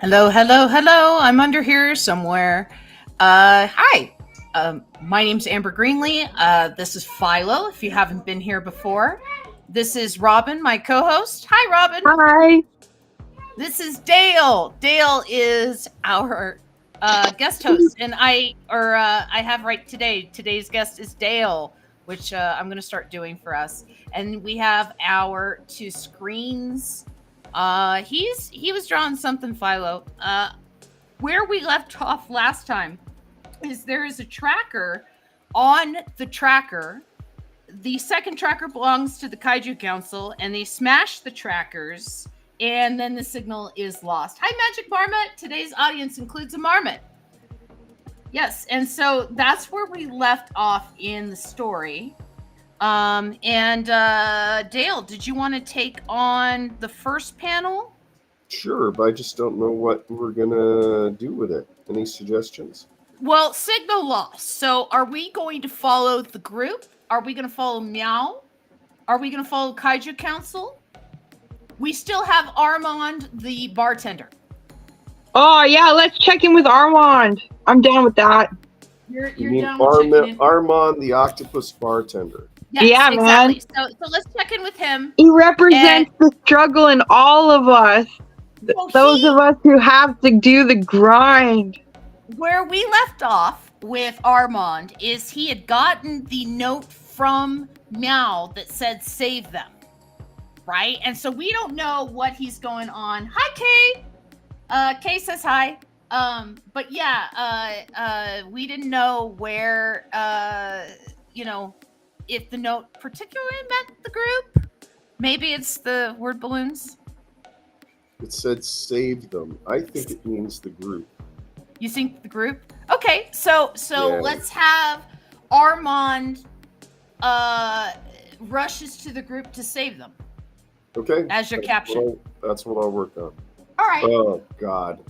Hello, hello, hello. I'm under here somewhere. Hi. My name's Amber Greenlee. This is Philo, if you haven't been here before. This is Robin, my co host. Hi, Robin. Hi. This is Dale. Dale is our guest host. And I have right today. Today's guest is Dale, which I'm going to start doing for us. And we have our two screens. He was drawing something, Philo. Where we left off last time is there is a tracker on the tracker. The second tracker belongs to the Kaiju Council, and they smash the trackers, and then the signal is lost. Hi, Magic Marmot. Today's audience includes a marmot. Yes, and so that's where we left off in the story. Dale, did you want to take on the first panel? Sure, but I just don't know what we're gonna do with it. Any suggestions? Well, signal lost. So are we going to follow the group? Are we going to follow Meow? Are we going to follow Kaiju Council? We still have Armand, the bartender. Oh, yeah, let's check in with Armand. I'm down with that. You're You down mean with checking in? Armand, the octopus bartender? Yes, Yeah, exactly. So let's check in with him. He represents the struggle in all of us. Those of us who have to do the grind. Where we left off with Armand is he had gotten the note from Meow that said save them, right? And so we don't know what he's going on. Hi, Kay. Kay says hi. But yeah, we didn't know where, if the note particularly meant the group. Maybe it's the word balloons. It said save them. I think it means the group. You think the group? Okay, so Yeah. let's have Armand rushes to the group to save them. Okay. As your caption. That's what I'll work on. All right. Oh God,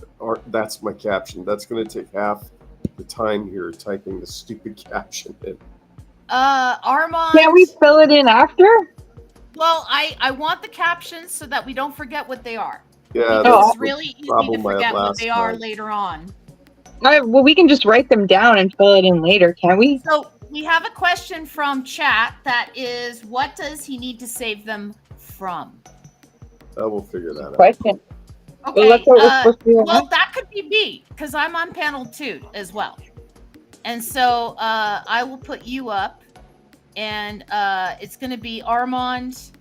that's my caption. That's gonna take half the time here typing the stupid caption in. Armand. Can we fill it in after? Well, I want the captions so that we don't forget what they are. Yeah, Because it's really easy to problem I had forget what last they are time. later on. Well, we can just write them down and fill it in later, can we? So we have a question from chat that is, what does he need to save them from? We'll figure that out. Question. Okay. Well, that's what we're supposed to do, Well, huh? that could be me because I'm on panel 2 as well. And so I will put you up, and it's going to be Armand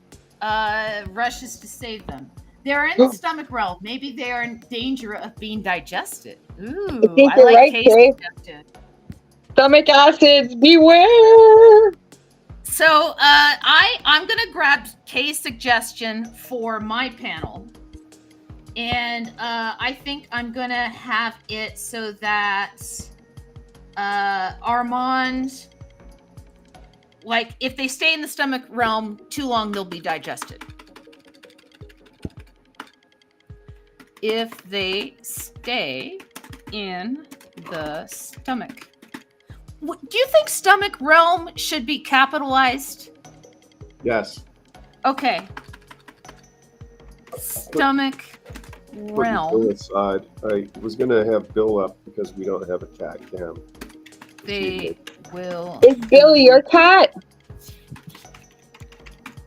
rushes to save them. They're in the stomach realm. Maybe they are in danger of being digested. Ooh, I think I you're like right, Kay's Kay. suggestion. Stomach acids, beware! So I'm gonna grab Kay's suggestion for my panel, and I think I'm gonna have it so that Armand, like, if they stay in the stomach realm too long, they'll be digested. If they stay in the stomach. Do you think stomach realm should be capitalized? Yes. Okay. Stomach Putting realm. Bill aside. I was gonna have Bill up because we don't have a cat cam. They will. Is Bill your cat?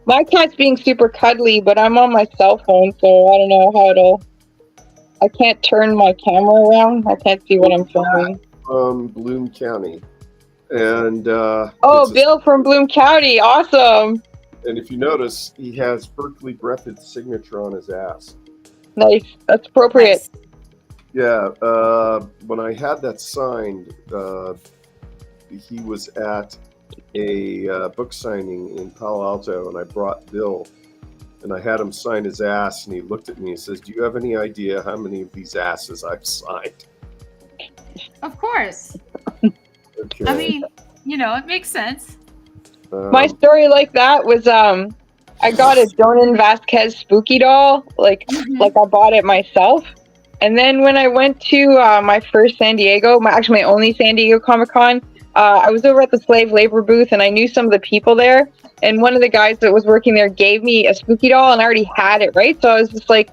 My cat's being super cuddly, but I'm on my cell phone, so I don't know how it'll... I can't turn my camera around. I can't see what I'm filming. Bloom County. And Oh, Bill from Bloom County. Awesome. and if you notice, he has Berkeley Breathed signature on his ass. Nice. That's appropriate. Nice. Yeah, when I had that signed, he was at a book signing in Palo Alto, and I brought Bill, and I had him sign his ass, and he looked at me and says, "Do you have any idea how many of these asses I've signed?" Of course. Okay. I mean, it makes sense. My story like that was I got a Jonan Vasquez spooky doll, like I bought it myself. And then when I went to my first San Diego, my only San Diego Comic-Con, I was over at the slave labor booth, and I knew some of the people there. And one of the guys that was working there gave me a spooky doll, and I already had it, right? So I was just like,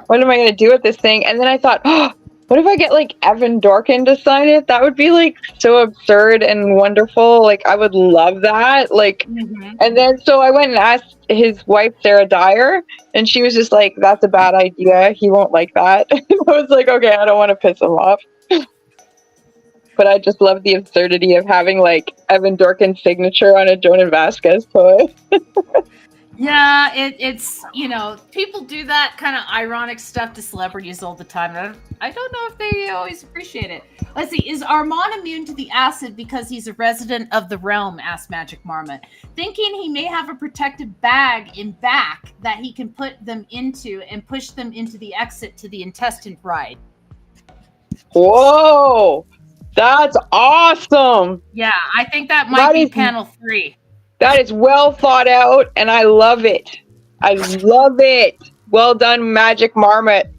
what am I going to do with this thing? And then I thought, oh, what if I get like Evan Dorkin to sign it? That would be like so absurd and wonderful. Like I would love that. Like, and then so I went and asked his wife Sarah Dyer, and she was just like, "That's a bad idea. He won't like that." I was like, "Okay, I don't want to piss him off." But I just love the absurdity of having like Evan Dorkin's signature on a Jonan Vasquez toy. Yeah, it's people do that kind of ironic stuff to celebrities all the time. I don't know if they always appreciate it. Let's see, is Armand immune to the acid because he's a resident of the realm? Asked Magic Marmot, thinking he may have a protective bag in back that he can put them into and push them into the exit to the intestine ride. Whoa, that's awesome! Yeah, I think that might be panel 3. That is well thought out, and I love it. I love it. Well done, Magic Marmot.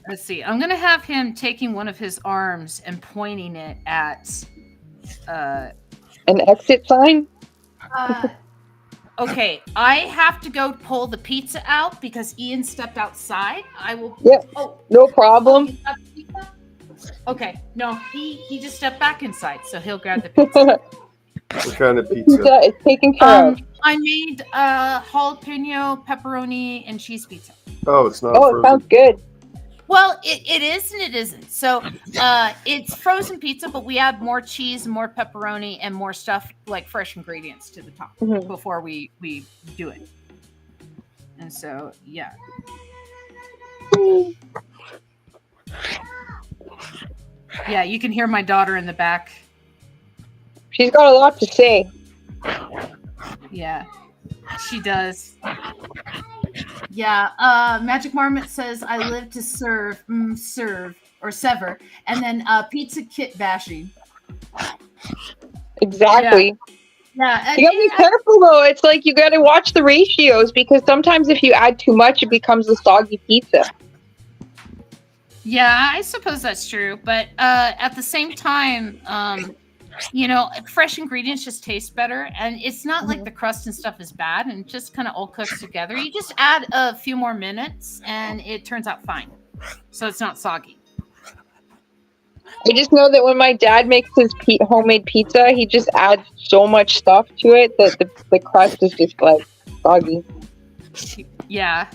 Let's see. I'm going to have him taking one of his arms and pointing it at... an exit sign? Okay, I have to go pull the pizza out because Ian stepped outside. I will... Yep, no problem. Okay, no, he just stepped back inside, so he'll grab the pizza. What kind of pizza? Pizza is taken care of. I made jalapeno, pepperoni, and cheese pizza. Oh, it's not Oh, it sounds good. Well, it is and it isn't. So it's frozen pizza, but we add more cheese, more pepperoni, and more stuff like fresh ingredients to the top before we do it. And so, yeah. Yeah, you can hear my daughter in the back. She's got a lot to say. Yeah, she does. Yeah, Magic Marmot says, I live to serve, or sever, and then pizza kit bashing. Exactly. Yeah. You gotta be careful though. It's like you gotta watch the ratios because sometimes if you add too much, it becomes a soggy pizza. Yeah, I suppose that's true. But at the same time, fresh ingredients just taste better. And it's not like the crust and stuff is bad and it just kind of all cooks together. You just add a few more minutes and it turns out fine. So it's not soggy. I just know that when my dad makes his homemade pizza, he just adds so much stuff to it that the crust is just like soggy. Yeah.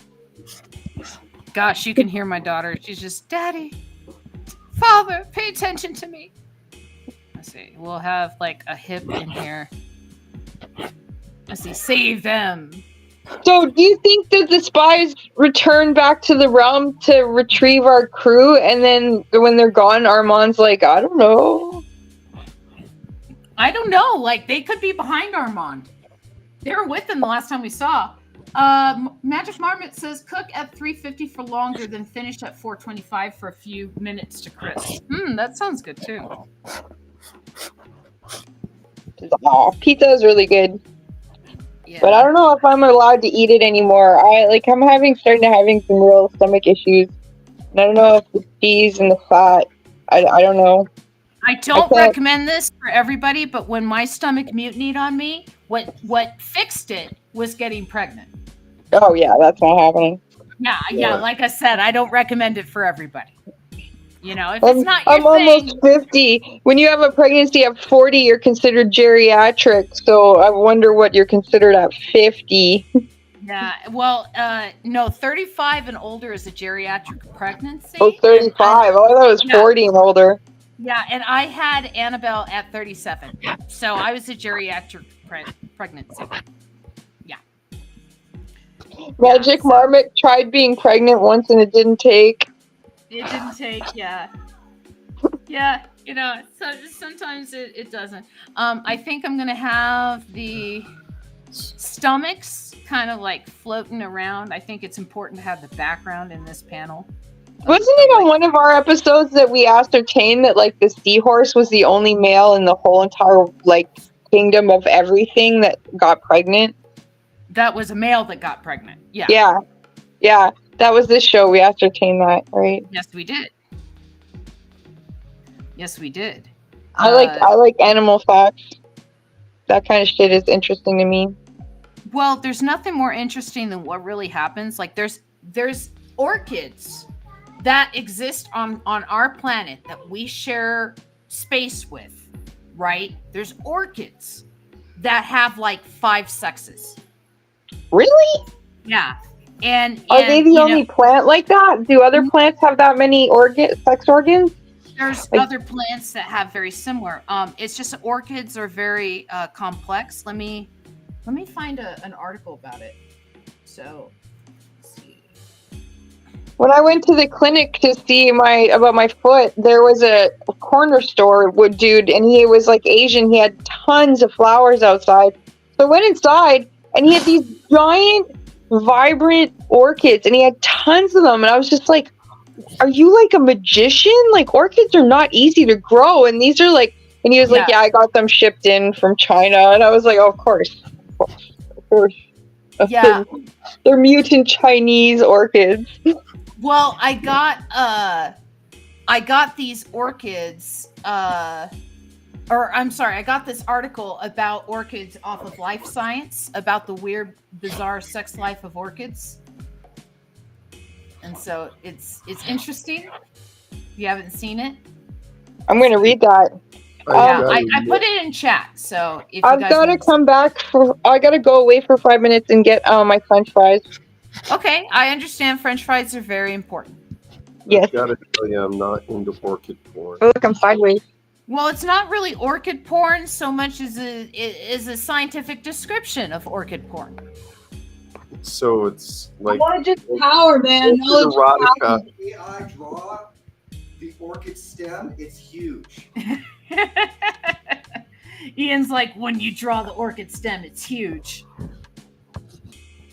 Gosh, you can hear my daughter. She's just, Daddy, Father, pay attention to me. Let's see. We'll have like a hip in here. Let's see. Save them. So do you think that the spies return back to the realm to retrieve our crew, and then when they're gone, Armand's like, I don't know. I don't know. Like, they could be behind Armand. They were with him the last time we saw. Magic Marmot says cook at 350 for longer than finish at 425 for a few minutes to crisp. That sounds good too. Oh, pizza is really good. Yeah. But I don't know if I'm allowed to eat it anymore. I'm starting to having some real stomach issues. And I don't know if the cheese and the fat, I don't know. I don't recommend this for everybody, but when my stomach mutinied on me, what fixed it was getting pregnant. Oh yeah, that's not happening. Yeah. Like I said, I don't recommend it for everybody. If it's not your I'm thing. almost 50. When you have a pregnancy at 40, you're considered geriatric. So I wonder what you're considered at 50. Yeah, well, no, 35 and older is a geriatric pregnancy. Oh, 35. I thought it was 40 and older. Yeah, and I had Annabelle at 37. So I was a geriatric pregnancy. Yeah. Magic Marmot tried being pregnant once and it didn't take. It didn't take, yeah. Yeah, so sometimes it doesn't. I think I'm going to have the stomachs kind of like floating around. I think it's important to have the background in this panel. Wasn't it on one of our episodes that we ascertained that like the seahorse was the only male in the whole entire like kingdom of everything that got pregnant? That was a male that got pregnant. Yeah. Yeah. That was this show. We ascertained that, right? Yes, we did. I like animal facts. That kind of shit is interesting to me. Well, there's nothing more interesting than what really happens. Like there's orchids that exist on our planet that we share space with, right? There's orchids that have like 5 sexes. Really? Yeah. And Are they the you only know, plant like that? Do other plants have that many sex organs? there's Like- other plants that have very similar. It's just orchids are very complex. Let me find an article about it. So, let's see. When I went to the clinic to see about my foot, there was a corner store dude, and he was like Asian. He had tons of flowers outside. So I went inside, and he had these giant, vibrant orchids, and he had tons of them. And I was just like, "Are you like a magician? Like orchids are not easy to grow, and these are like." And he was like, "Yeah, I got them shipped in from China." And I was like, "Oh, of course, of course." Yeah. They're mutant Chinese orchids. Well, I got these orchids, or I'm sorry, I got this article about orchids off of Life Science about the weird, bizarre sex life of orchids, and so it's interesting. If you haven't seen it, I'm gonna read that. I put it in chat. So if I've you guys gotta come back I gotta go away for 5 minutes and get my French fries. Okay, I understand. French fries are very important. Yes. I gotta tell you, I'm not into orchid porn. Oh, look, I'm sideways. Well, it's not really orchid porn so much as a scientific description of orchid porn. So it's like just power, man. erotica. The I draw the orchid stem, it's huge. Ian's like, when you draw the orchid stem, it's huge.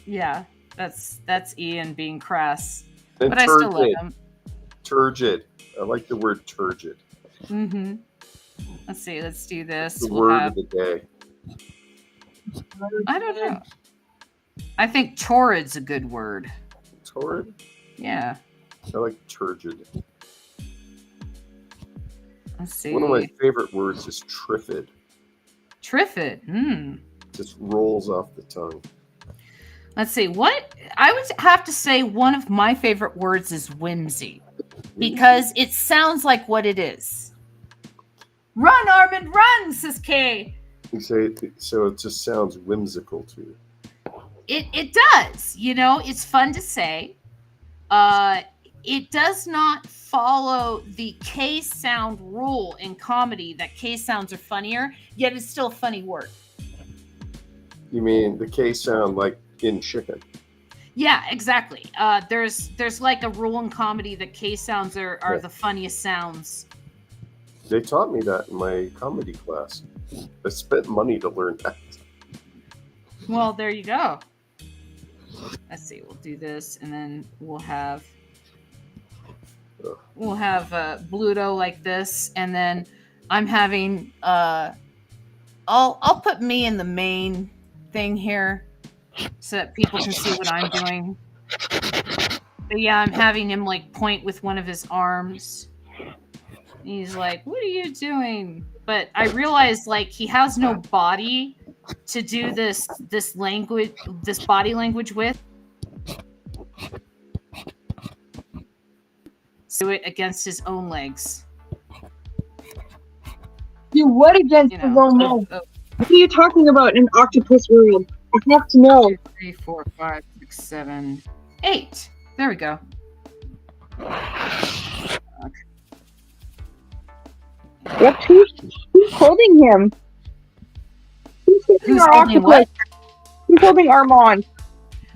Yeah, that's Ian being crass, And but I still love him. Turgid. I like the word turgid. Mm-hmm. Let's see. Let's do this. The word of the day. I don't know. I think torrid's a good word. Torrid? Yeah. I like turgid. Let's see. One of my favorite words is triffid. Triffid. Just rolls off the tongue. Let's see. What I would have to say one of my favorite words is whimsy, because it sounds like what it is. Run, Armand, run, says Kay. You say so it just sounds whimsical to you. It does. You know, it's fun to say. It does not follow the K sound rule in comedy that K sounds are funnier, yet it's still a funny word. You mean the K sound like in chicken? Yeah, exactly. There's like a rule in comedy that K sounds are the funniest sounds. They taught me that in my comedy class. I spent money to learn that. Well, there you go. Let's see. We'll do this, and then we'll have Bluto like this, and then I'm having I'll put me in the main thing here so that people can see what I'm doing. But yeah, I'm having him like point with one of his arms. He's like, "What are you doing?" But I realized like he has no body to do this body language with. Do it against his own legs. Do what against his own legs? What are you talking about in octopus world? I have to know. 2, 3, 4, 5, 6, 7, 8. There we go. Yep, who's holding him? Who's holding what? Who's holding Armand?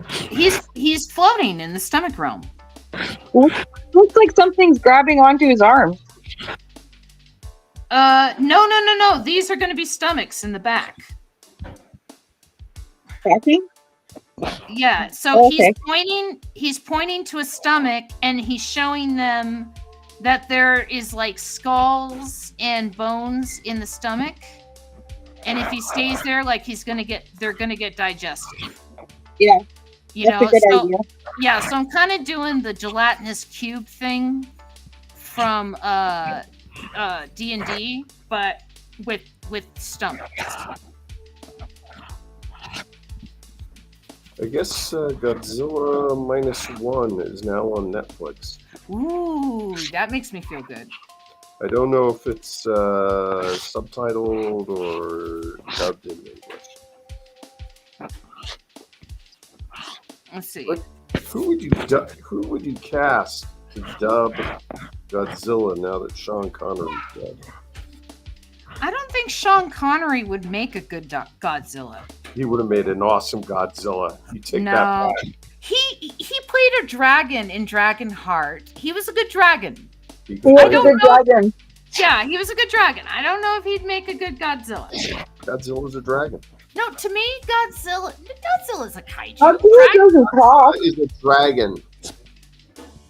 He's floating in the stomach realm. Looks like something's grabbing onto his arm. No. These are going to be stomachs in the back. Cracking? Yeah. So okay. He's pointing to a stomach, and he's showing them that there is like skulls and bones in the stomach. And if he stays there, like they're gonna get digested. Yeah. That's a good idea. Yeah, so I'm kind of doing the gelatinous cube thing from D&D, but with stomachs. I guess Godzilla -1 is now on Netflix. Ooh, that makes me feel good. I don't know if it's subtitled or dubbed in English. Let's see. What? Who would you cast to dub Godzilla now that Sean Connery's dead? I don't think Sean Connery would make a good Godzilla. He would have made an awesome Godzilla. You take that No, back. he played a dragon in Dragonheart. He was a good dragon. He He was I a don't good know. dragon. Yeah, he was a good dragon. I don't know if he'd make a good Godzilla. Godzilla's a dragon. No, to me, Godzilla's a kaiju. Godzilla doesn't talk. He's a dragon.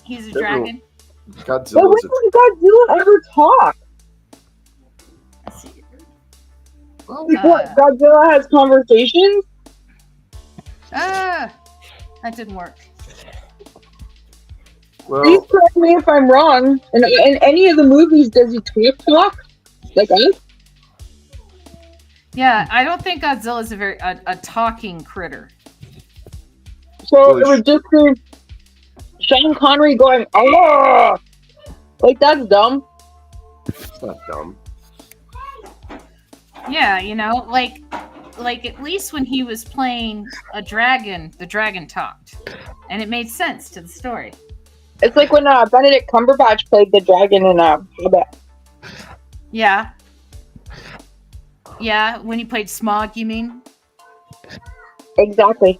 He's a dragon. But Godzilla's when a does Godzilla ever talk? Let's see. well, Like what? Godzilla has conversations? That didn't work. Please correct me if I'm wrong. In any of the movies, does he talk? Like us? Yeah, I don't think Godzilla's a talking critter. So it would just be Sean Connery going, "Oh!" Like that's dumb. It's not dumb. Yeah, like at least when he was playing a dragon, the dragon talked, and it made sense to the story. It's like when Benedict Cumberbatch played the dragon in Hobbit. Yeah. Yeah, when he played Smaug, you mean? Exactly.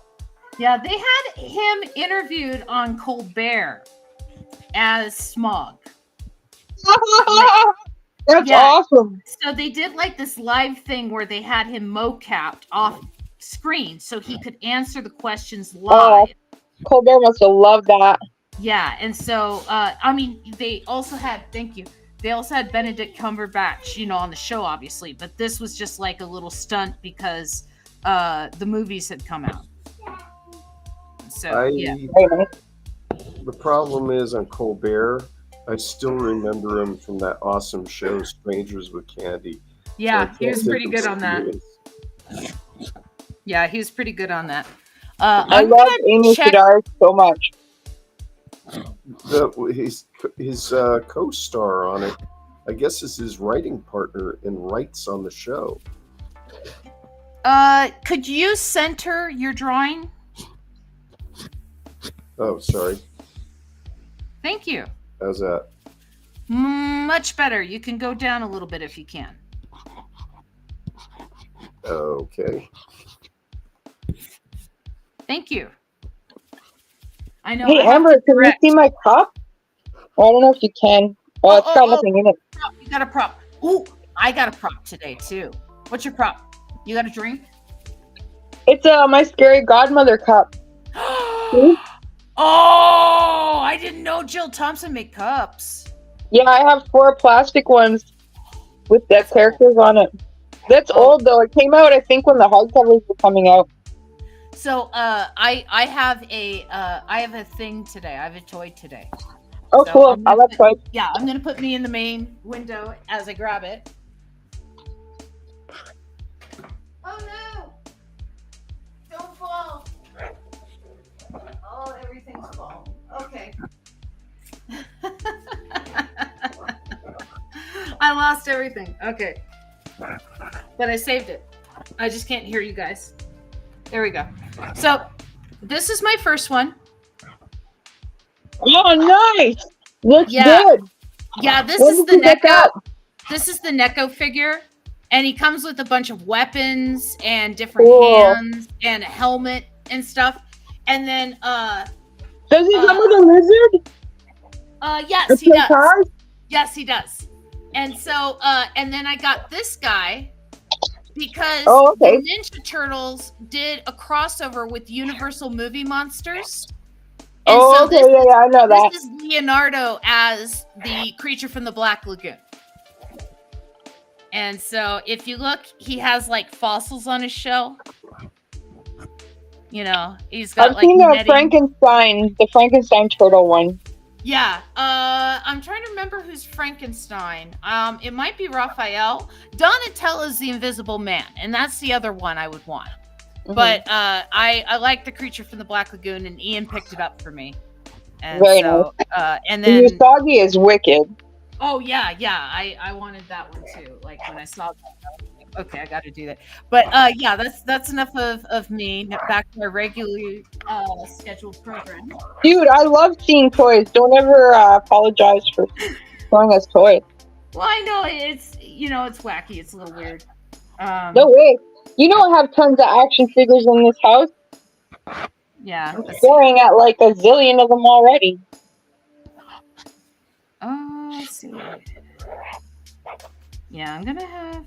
Yeah, they had him interviewed on Colbert as Smaug. That's Yeah. awesome. So they did like this live thing where they had him mocapped off screen so he could answer the questions live. Colbert must have loved that. Yeah, and so they also had Benedict Cumberbatch, on the show, obviously, but this was just like a little stunt because the movies had come out. So yeah. The problem is on Colbert, I still remember him from that awesome show, Strangers with Candy. Yeah, So he was pretty good on that. Yeah, he was pretty good on that. I love Amy Sedaris so much. His co-star on it, I guess, is his writing partner and writes on the show. Could you center your drawing? Oh, sorry. Thank you. How's that? Much better. You can go down a little bit if you can. Okay. Thank you. I know. Hey, I have Amber, to can you correct. see my cup? Oh, I don't know if you can. Oh, it's got nothing in it. You got a prop. Ooh, I got a prop today too. What's your prop? You got a drink? It's my scary godmother cup. Oh, I didn't know Jill Thompson made cups. Yeah, I have 4 plastic ones with the characters on it. That's old though. It came out, I think, when the hardcovers were coming out. So I have a thing today. I have a toy today. Oh, So cool. I love toys. Yeah, I'm gonna put me in the main window as I grab it. Oh no! Don't fall. Oh, everything's falling. Okay. I lost everything. Okay. But I saved it. I just can't hear you guys. There we go. So, this is my first one. Oh, nice. Looks Yeah. good. Yeah, this When is did the you get that? Neko. This is the Neko figure, and he comes with a bunch of weapons and different Cool. hands and a helmet and stuff. And then, Does he come with a lizard? yes, he A does. car? Yes, he does. And so, and then I got this guy because Oh, okay. the Ninja Turtles did a crossover with Universal Movie Monsters. And Oh, so okay. Yeah, I know that. this is Leonardo as the creature from the Black Lagoon. And so if you look, he has like fossils on his shell. He's got I've like seen the netting. Frankenstein turtle one. Yeah. I'm trying to remember who's Frankenstein. It might be Raphael. Donatello's the Invisible Man, and that's the other one I would want. But I like the Creature from the Black Lagoon, and Ian picked it up for me. And Very so, and And then Usagi is wicked. oh yeah, I wanted that one too. Like when I saw that, I was like, okay, I got to do that. But yeah, that's enough of me. Now back to our regularly scheduled program. Dude, I love seeing toys. Don't ever apologize for showing us toys. Well, I know it's it's wacky. It's a little weird. No way. You don't have tons of action figures in this house. Yeah. I'm staring at like a zillion of them already. Let's see. Yeah, I'm gonna have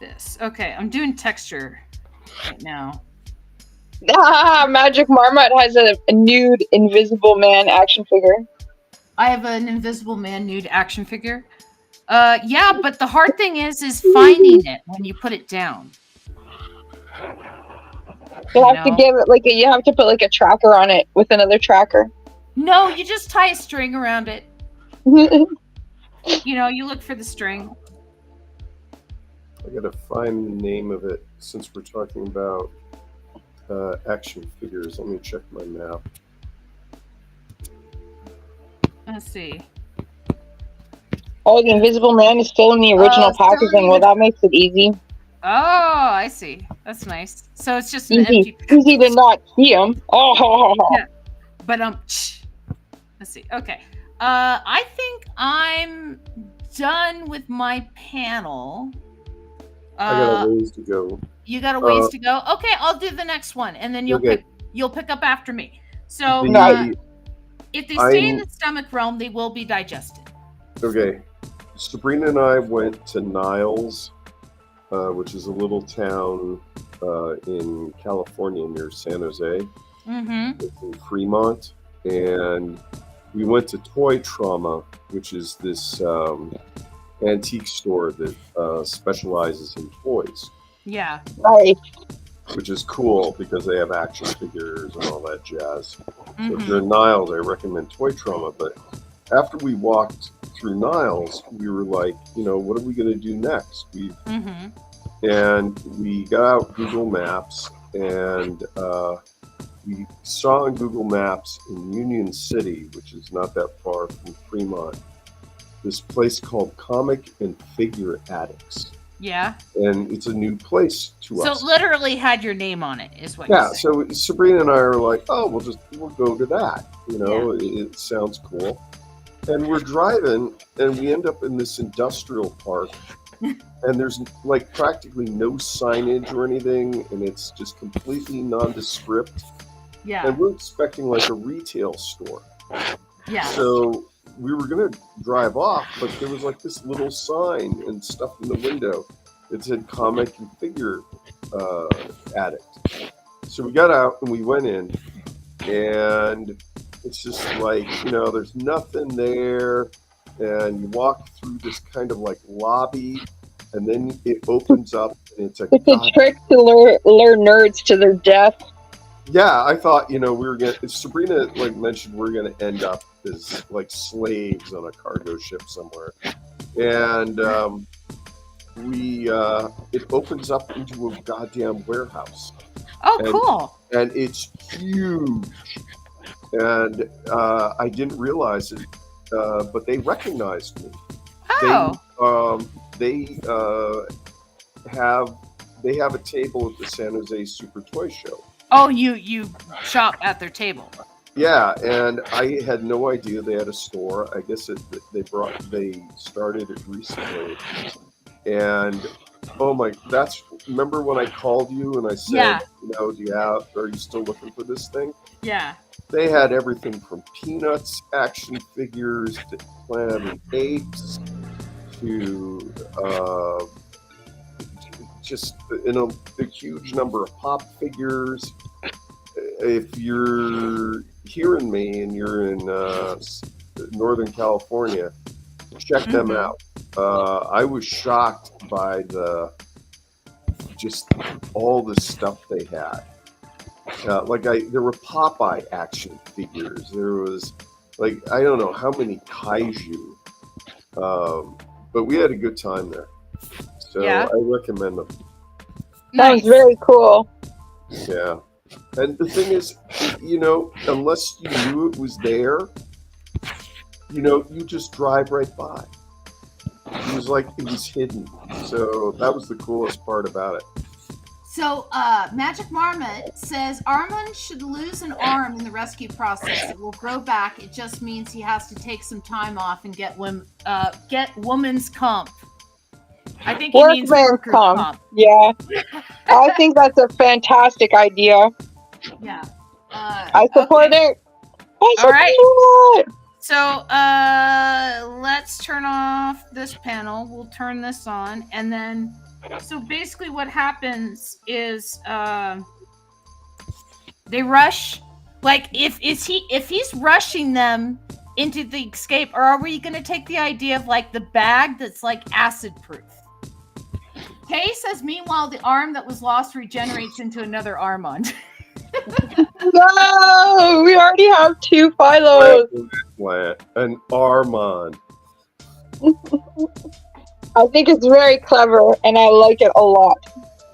this. Okay, I'm doing texture right now. Magic Marmot has a nude Invisible Man action figure. I have an Invisible Man nude action figure. Yeah, but the hard thing is finding it when you put it down. You have to give it you have to put like a tracker on it with another tracker. No, you just tie a string around it. You look for the string. I gotta find the name of it since we're talking about action figures. Let me check my map. Let's see. Oh, the Invisible Man is still in the original packaging. Well, that makes it easy. Oh, I see. That's nice. So it's just an Easy, empty. easy to not see him. Oh. Yeah. But let's see. Okay. I think I'm done with my panel. I got a ways to go. You got a ways to go. Okay, I'll do the next one, and then you'll pick up after me. So if they stay in the stomach realm, they will be digested. Okay. Sabrina and I went to Niles, which is a little town in California near San Jose. It's in Fremont. And we went to Toy Trauma, which is this antique store that specializes in toys. Yeah. Right. Which is cool because they have action figures and all that jazz. So if you're in Niles, I recommend Toy Trauma. But after we walked through Niles, we were like, what are we going to do next? And we got out Google Maps, and we saw on Google Maps in Union City, which is not that far from Fremont, this place called Comic and Figure Addicts. Yeah. And it's a new place to us. So it literally had your name on it, is what you're saying. So Sabrina and I are like, oh, we'll go to that. It sounds cool. And we're driving, and we end up in this industrial park, and there's like practically no signage or anything, and it's just completely nondescript. Yeah. And we're expecting like a retail store. Yeah. So we were going to drive off, but there was like this little sign and stuff in the window that said Comic and Figure Addict. So we got out and we went in, and it's just like, there's nothing there. And you walk through this kind of like lobby, and then it opens up, and it's a trick to lure nerds to their death. Yeah, I thought, we were Sabrina mentioned we're gonna end up as like slaves on a cargo ship somewhere, and it opens up into a goddamn warehouse. Oh, cool! And it's huge, and I didn't realize it, but they recognized me. Oh. They have a table at the San Jose Super Toy Show. Oh, you shop at their table. Yeah, and I had no idea they had a store. I guess they started it recently. And remember when I called you and I said, are you still looking for this thing? Yeah. They had everything from Peanuts action figures to Planet of the Apes to just a huge number of pop figures. If you're hearing me and you're in Northern California, check them out. I was shocked by all the stuff they had. There were Popeye action figures. There was I don't know how many kaiju, but we had a good time there. So I recommend them. Nice. Sounds very cool. Yeah. And the thing is, you know, unless you knew it was there, you know, you just drive right by. It was like it was hidden. So that was the coolest part about it. So, Magic Marmot says Armand should lose an arm in the rescue process. It will grow back. It just means he has to take some time off and get woman's comp. I think he means Workman's workers' comp. Yeah. I think that's a fantastic idea. Yeah. I support okay. it. I All right. support it. So, let's turn off this panel. We'll turn this on, and then. So basically, what happens is they rush. Like, if he's rushing them into the escape, or are we going to take the idea of like the bag that's like acid proof? Kay says, meanwhile, the arm that was lost regenerates into another Armand. No, we already have 2 Philos. An Armand. I think it's very clever, and I like it a lot.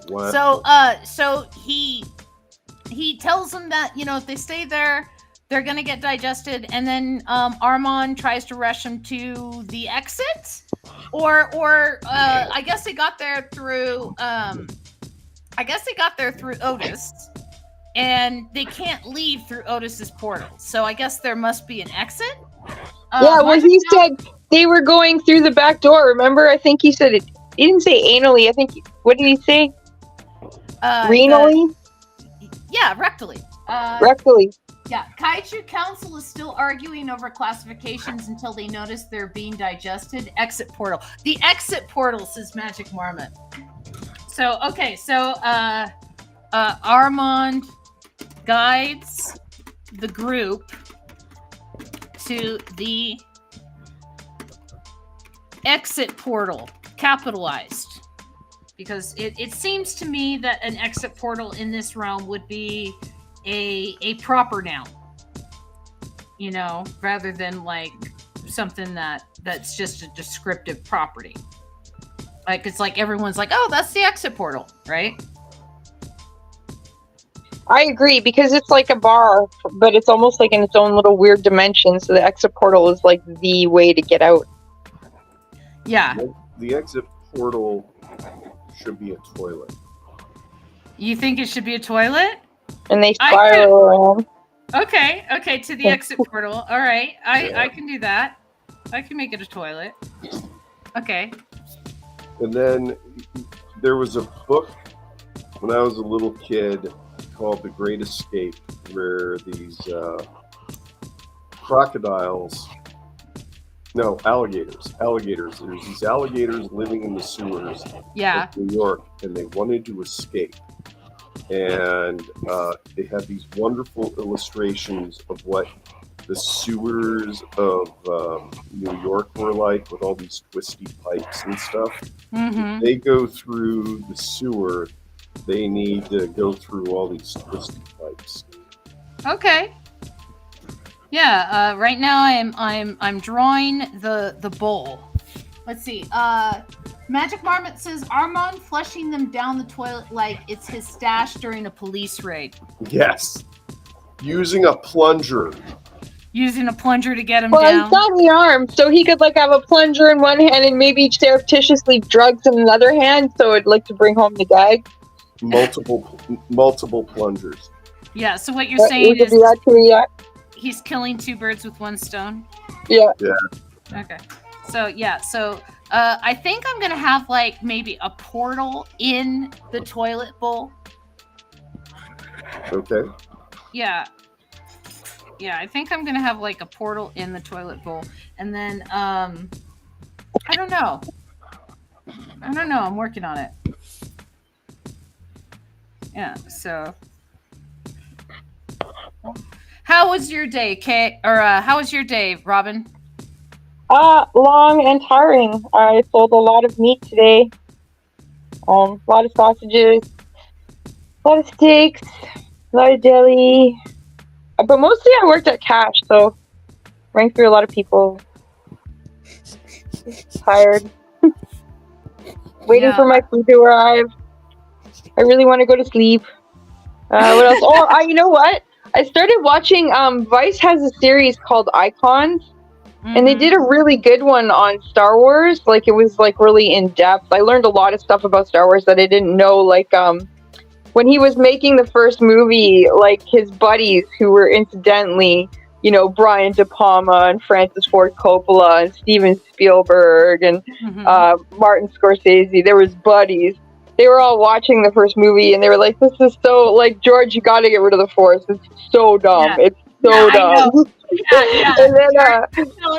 Wow. So he tells them that, you know, if they stay there, they're gonna get digested, and then Armand tries to rush them to the exit, or I guess they got there through Otis, and they can't leave through Otis's portal. So I guess there must be an exit. Yeah, well, he said they were going through the back door. Remember? I think he said it. He didn't say anally. I think. What did he say? Renally? Yeah, rectally. Rectally. Yeah, Kaiju Council is still arguing over classifications until they notice they're being digested. Exit portal. The exit portal, says Magic Marmot. So, okay, so Armand guides the group to the exit portal, capitalized. Because it seems to me that an exit portal in this realm would be a proper noun, you know, rather than like something that's just a descriptive property. Like, it's like everyone's like, oh, that's the exit portal, right? I agree, because it's like a bar, but it's almost like in its own little weird dimension. So the exit portal is like the way to get out. Yeah. The exit portal should be a toilet. You think it should be a toilet? And they spiral around. Okay, to the exit portal. All right, I can do that. I can make it a toilet. Okay. And then there was a book when I was a little kid called The Great Escape, where these alligators. There's these alligators living in the sewers of New York, and they wanted to escape. And they had these wonderful illustrations of what the sewers of New York were like, with all these twisty pipes and stuff. Mm-hmm. If they go through the sewer, they need to go through all these twisty pipes. Okay. Yeah. Right now, I'm drawing the bowl. Let's see. Magic Marmot says Armand flushing them down the toilet like it's his stash during a police raid. Yes. Using a plunger. Using a plunger to get him well, down. Well, he's got the arm, so he could like have a plunger in one hand and maybe surreptitiously drugs in another hand, so it'd like to bring home the gag. Multiple plungers. Yeah, so what you're saying is he's killing 2 birds with 1 stone? Yeah. Okay. So, I think I'm going to have, like, maybe a portal in the toilet bowl. Okay. Yeah. Yeah, I think I'm going to have, like, a portal in the toilet bowl. And then, I don't know. I'm working on it. Yeah, so... How was your day, Kay? Or how was your day, Robin? Long and tiring. I sold a lot of meat today. A lot of sausages, a lot of steaks, a lot of deli. But mostly I worked at Cash, so ran through a lot of people. Tired. Waiting for my food to arrive. I really want to go to sleep. What else? Oh, you know what? I started watching. Vice has a series called Icons, and they did a really good one on Star Wars. Like it was like really in depth. I learned a lot of stuff about Star Wars that I didn't know. Like when he was making the first movie, like his buddies who were incidentally, you know, Brian De Palma and Francis Ford Coppola and Steven Spielberg and Martin Scorsese, they were his buddies. They were all watching the first movie and they were like, this is so, like, George, you gotta get rid of the Force. It's so dumb. Yeah. It's so dumb. I know. Yeah. And then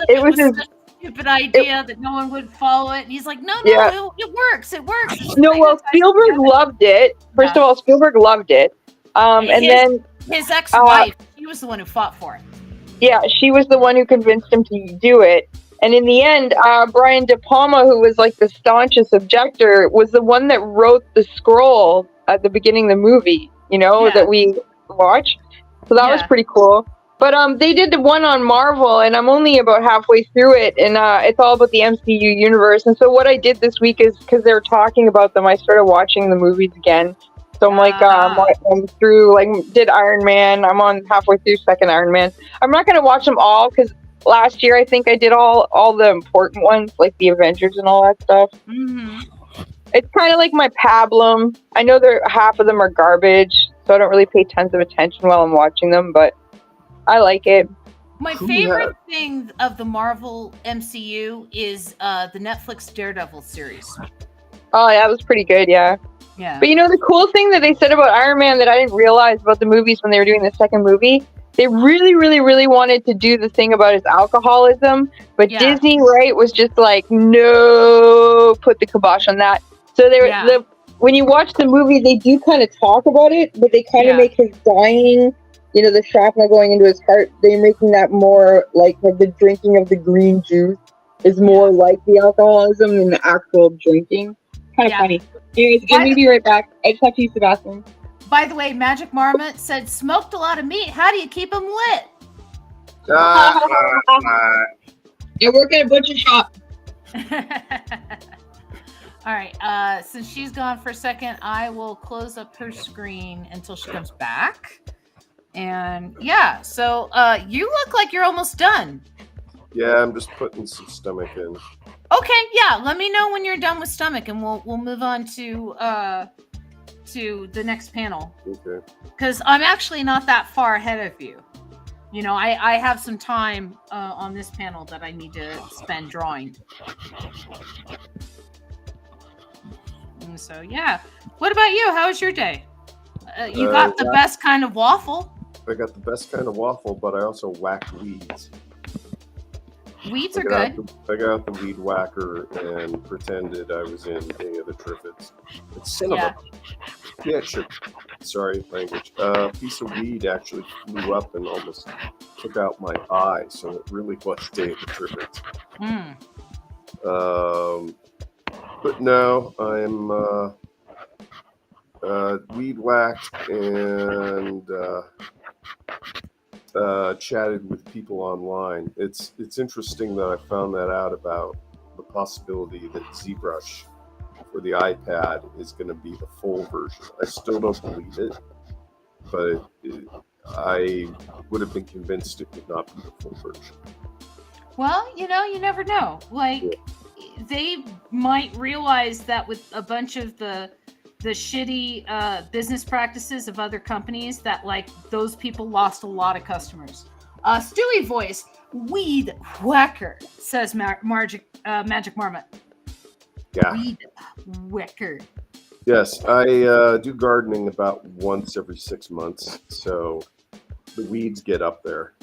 it was such a stupid idea that no one would follow it. And he's like, no, it works. It works. It's no, well, Spielberg loved it. First of all, Spielberg loved it. And then his ex-wife, she was the one who fought for it. Yeah, she was the one who convinced him to do it. And in the end, Brian De Palma, who was like the staunchest objector, was the one that wrote the scroll at the beginning of the movie, you know, that we watched. So that was pretty cool. But they did the one on Marvel, and I'm only about halfway through it, and it's all about the MCU universe. And so what I did this week is, because they were talking about them, I started watching the movies again. So I'm like, I'm through, like, did Iron Man. I'm on halfway through second Iron Man. I'm not going to watch them all, because last year I think I did all the important ones, like the Avengers and all that stuff. It's kind of like my pablum. I know half of them are garbage, so I don't really pay tons of attention while I'm watching them, but I like it. My favorite thing of the Marvel MCU is the Netflix Daredevil series. Oh, that was pretty good, yeah. Yeah. But you know, the cool thing that they said about Iron Man that I didn't realize about the movies when they were doing the second movie, they really, really, really wanted to do the thing about his alcoholism, but Disney, right, was just like, no, put the kibosh on that. So when you watch the movie, they do kind of talk about it, but they kind of make his dying, you know, the shrapnel going into his heart, they're making that more like the drinking of the green juice is more like the alcoholism than the actual drinking. Kind of funny. Anyways, I'm gonna be right back. I just have to use the bathroom. By the way, Magic Marmot said, smoked a lot of meat. How do you keep them lit? I work at a butcher shop. All right. Since she's gone for a second, I will close up her screen until she comes back. And so you look like you're almost done. Yeah, I'm just putting some stomach in. Okay, let me know when you're done with stomach, and we'll move on to the next panel. Okay. Because I'm actually not that far ahead of you. You know, I have some time on this panel that I need to spend drawing. And so what about you? How was your day? You got the best kind of waffle. I got the best kind of waffle, but I also whacked weeds. Weeds are good. I got the weed whacker and pretended I was in any of the Triffids. It's cinema. Yeah, sure. Sorry, language. Piece of weed actually flew up and almost took out my eye, so it really was Day of the Triffids. But no, I'm weed whacked and chatted with people online. It's interesting that I found that out about the possibility that ZBrush for the iPad is going to be the full version. I still don't believe it, but I would have been convinced it would not be the full version. Well, you know, you never know. Like, they might realize that with a bunch of the shitty business practices of other companies, that like those people lost a lot of customers. Stewie voice, weed whacker, says Magic Marmot. Yeah. Weed whacker. Yes, I do gardening about once every 6 months, so the weeds get up there.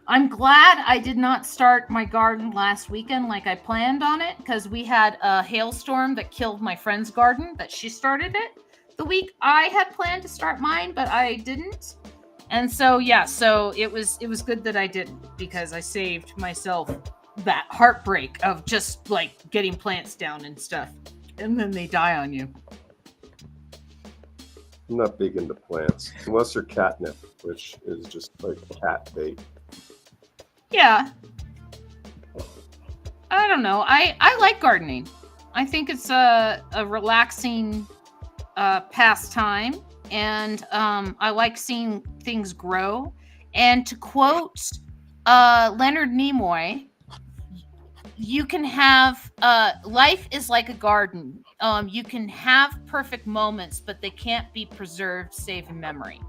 I'm glad I did not start my garden last weekend like I planned on it, because we had a hailstorm that killed my friend's garden, that she started it the week I had planned to start mine, but I didn't. And so, so it was good that I didn't, because I saved myself that heartbreak of just like getting plants down and stuff, and then they die on you. I'm not big into plants, unless they're catnip, which is just like cat bait. Yeah. I don't know. I like gardening. I think it's a relaxing pastime, and I like seeing things grow. And to quote Leonard Nimoy, you can have life is like a garden. You can have perfect moments, but they can't be preserved save in memory.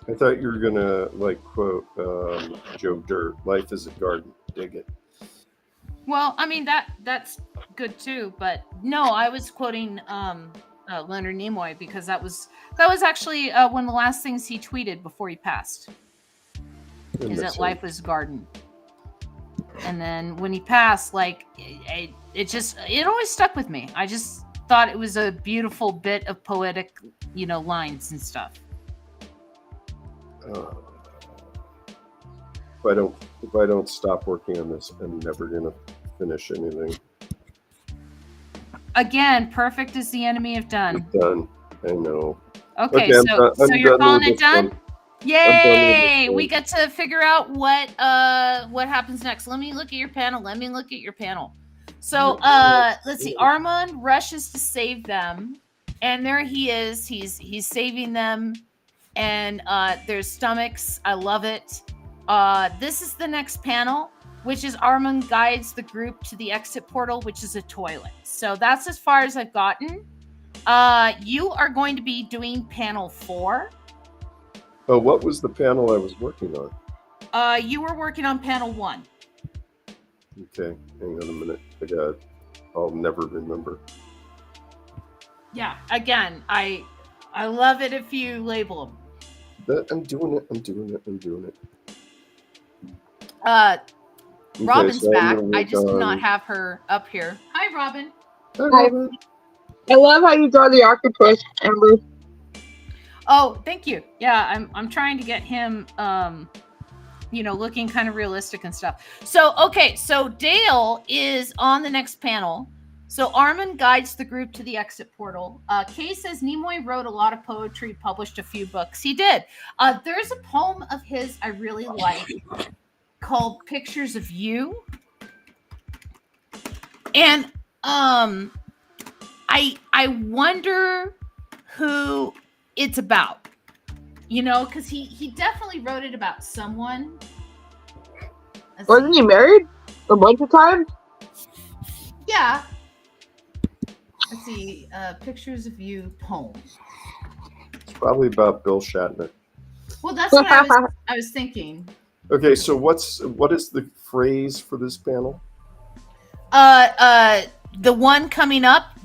I thought you were gonna like quote Joe Dirt. Life is a garden. Dig it. Well, I mean that's good too, but no, I was quoting Leonard Nimoy because that was actually one of the last things he tweeted before he passed. Is that life was a garden. And then when he passed, like it always stuck with me. I just thought it was a beautiful bit of poetic, lines and stuff. If I don't stop working on this, I'm never gonna finish anything. Again, perfect is the enemy of done. It's done. I know. Okay, I'm so you're calling it done? One. Yay! We get to figure out what happens next. Let me look at your panel. So let's see. Armand rushes to save them, and there he is. He's saving them, and there's stomachs. I love it. This is the next panel, which is Armand guides the group to the exit portal, which is a toilet. So that's as far as I've gotten. You are going to be doing panel 4. Oh, what was the panel I was working on? You were working on panel 1. Okay, hang on a minute. I'll never remember. Yeah, again, I love it if you label them. I'm doing it. Robin's so back. I just did not have her up here. Hi, Robin. Hi. I love how you draw the octopus, Amber. Oh, thank you. Yeah, I'm trying to get him, looking kind of realistic and stuff. So, okay, so Dale is on the next panel. So Armand guides the group to the exit portal. Kay says Nimoy wrote a lot of poetry, published a few books. He did. There's a poem of his I really like called Pictures of You. And I wonder who it's about, because he definitely wrote it about someone. Wasn't he married a bunch of times? Yeah. Let's see. Pictures of You poem. It's probably about Bill Shatner. Well, that's what I was thinking. Okay, so what is the phrase for this panel? The one coming up,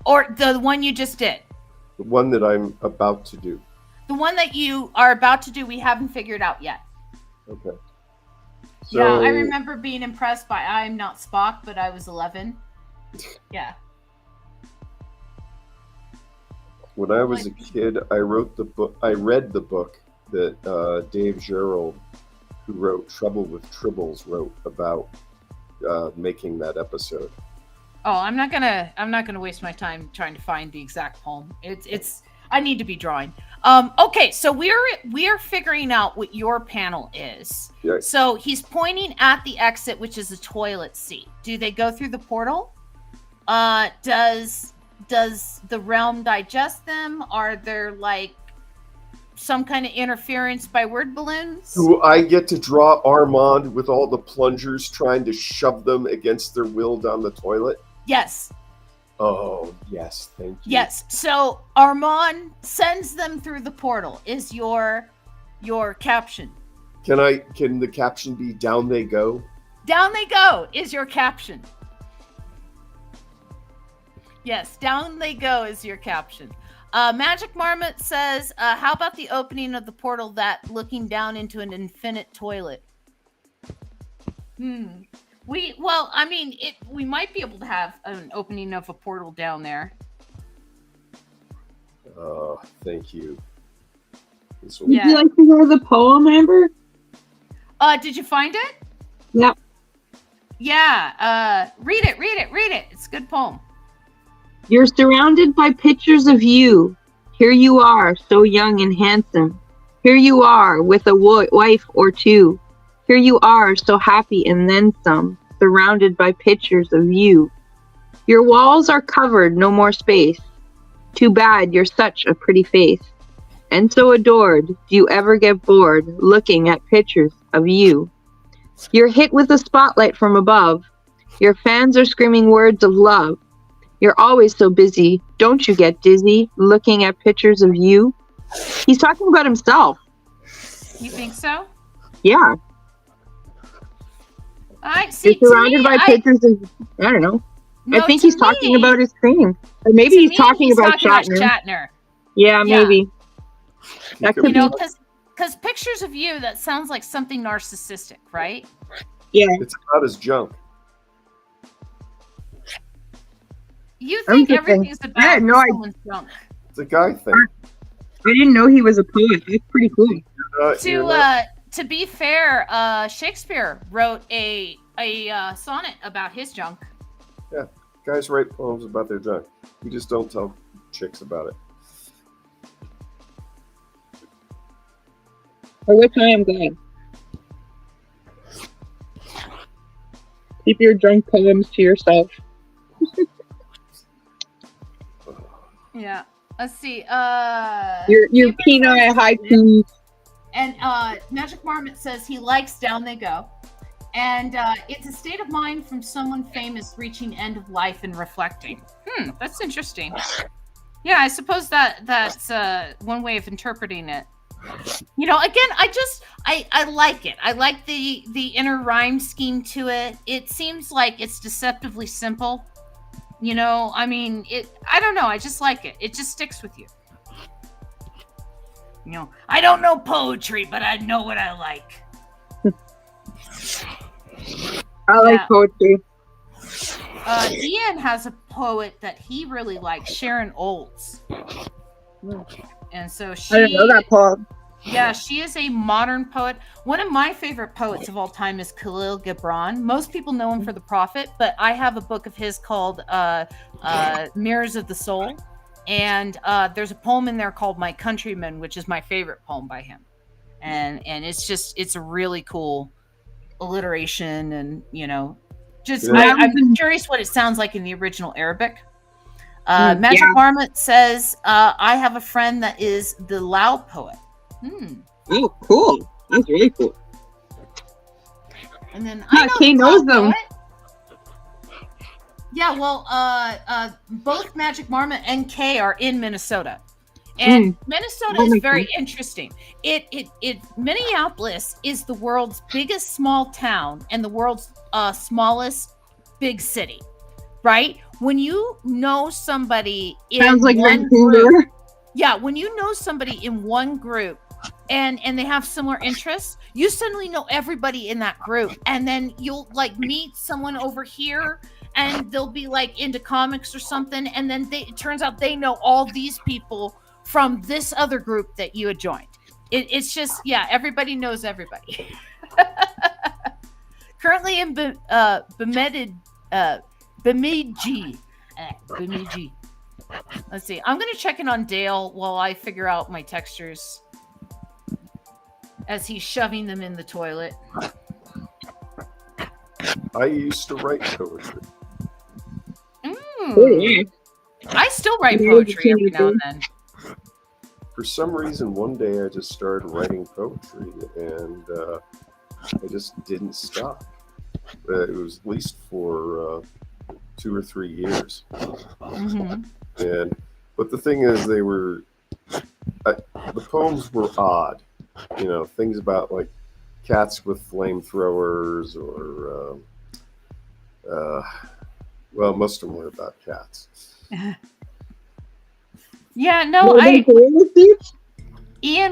or the one you just did. The one that I'm about to do. The one that you are about to do, we haven't figured out yet. Okay. So, yeah, I remember being impressed by I'm Not Spock, but I was 11. Yeah. When I was a kid, I read the book that Dave Gerald, who wrote Trouble with Tribbles, wrote about making that episode. Oh, I'm not gonna waste my time trying to find the exact poem. It's I need to be drawing. Okay, so we're figuring out what your panel is. Yeah. So he's pointing at the exit, which is a toilet seat. Do they go through the portal? Does the realm digest them? Are there like some kind of interference by word balloons? Do I get to draw Armand with all the plungers trying to shove them against their will down the toilet? Yes. Oh, yes, thank you. Yes. So Armand sends them through the portal is your caption. Can the caption be "Down they go"? Down they go is your caption. Yes, down they go is your caption. Magic Marmot says, how about the opening of the portal that looking down into an infinite toilet? We might be able to have an opening of a portal down there. Oh, thank you. Would you like to hear the poem, Amber? Did you find it? Yep. Yeah. Read it. It's a good poem. You're surrounded by pictures of you. Here you are, so young and handsome. Here you are, with a wife or two. Here you are, so happy and then some, surrounded by pictures of you. Your walls are covered, no more space. Too bad you're such a pretty face. And so adored, do you ever get bored looking at pictures of you? You're hit with a spotlight from above. Your fans are screaming words of love. You're always so busy, don't you get dizzy looking at pictures of you? He's talking about himself. You think so? Yeah. I see. You're surrounded by pictures of, I don't know. No, I think he's talking about his cream. Or maybe he's talking about Shatner. Yeah, maybe. That could be. Because pictures of you, that sounds like something narcissistic, right? Yeah. It's about his junk. You think everything's about someone's junk. It's a guy thing. I didn't know he was a poet. That's pretty cool. To be fair, Shakespeare wrote a sonnet about his junk. Yeah, guys write poems about their junk. You just don't tell chicks about it. For which I am glad. Keep your junk poems to yourself. Yeah. Let's see. Your peanut haiku. And Magic Marmot says he likes Down They Go. And it's a state of mind from someone famous reaching end of life and reflecting. That's interesting. Yeah, I suppose that's one way of interpreting it. You know, again, I like it. I like the inner rhyme scheme to it. It seems like it's deceptively simple. You know, I mean, I don't know. I just like it. It just sticks with you. You know, I don't know poetry, but I know what I like. I like poetry. Ian has a poet that he really likes, Sharon Olds. And so she... I didn't know that poem. Yeah, she is a modern poet. One of my favorite poets of all time is Khalil Gibran. Most people know him for The Prophet, but I have a book of his called Mirrors of the Soul. And there's a poem in there called My Countrymen, which is my favorite poem by him. And it's a really cool alliteration, and, you know, just I'm curious what it sounds like in the original Arabic. Magic Marmot says, I have a friend that is the Lao poet. Oh, cool. That's really cool. And then he knows them. Poet. Yeah, well, both Magic Marmot and Kay are in Minnesota. And Minnesota is very interesting. Minneapolis is the world's biggest small town and the world's smallest big city, right? When you know somebody in one group, when you know somebody in one group and they have similar interests, you suddenly know everybody in that group, and then you'll like meet someone over here and they'll be like into comics or something, and then it turns out they know all these people from this other group that you had joined. It's just, everybody knows everybody. Currently in Bemidji. Let's see. I'm going to check in on Dale while I figure out my textures as he's shoving them in the toilet. I used to write poetry. I still write poetry every now and then. For some reason, one day I just started writing poetry, and I just didn't stop. It was at least for 2 or 3 years. But the thing is, the poems were odd. You know, things about like cats with flamethrowers, or well, most of them were about cats. Ian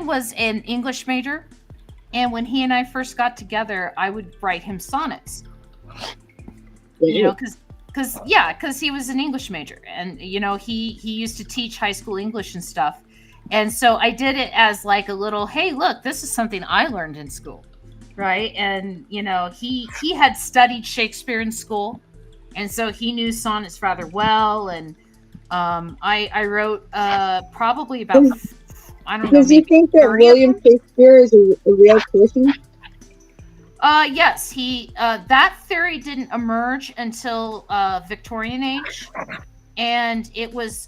was an English major, and when he and I first got together, I would write him sonnets. You know, because he was an English major, and you know he used to teach high school English and stuff, and so I did it as like a little, hey, look, this is something I learned in school, right? And you know he had studied Shakespeare in school, and so he knew sonnets rather well, and I wrote probably about, I don't know. Does he think that William Shakespeare is a real person? Yes, he that theory didn't emerge until Victorian age, and it was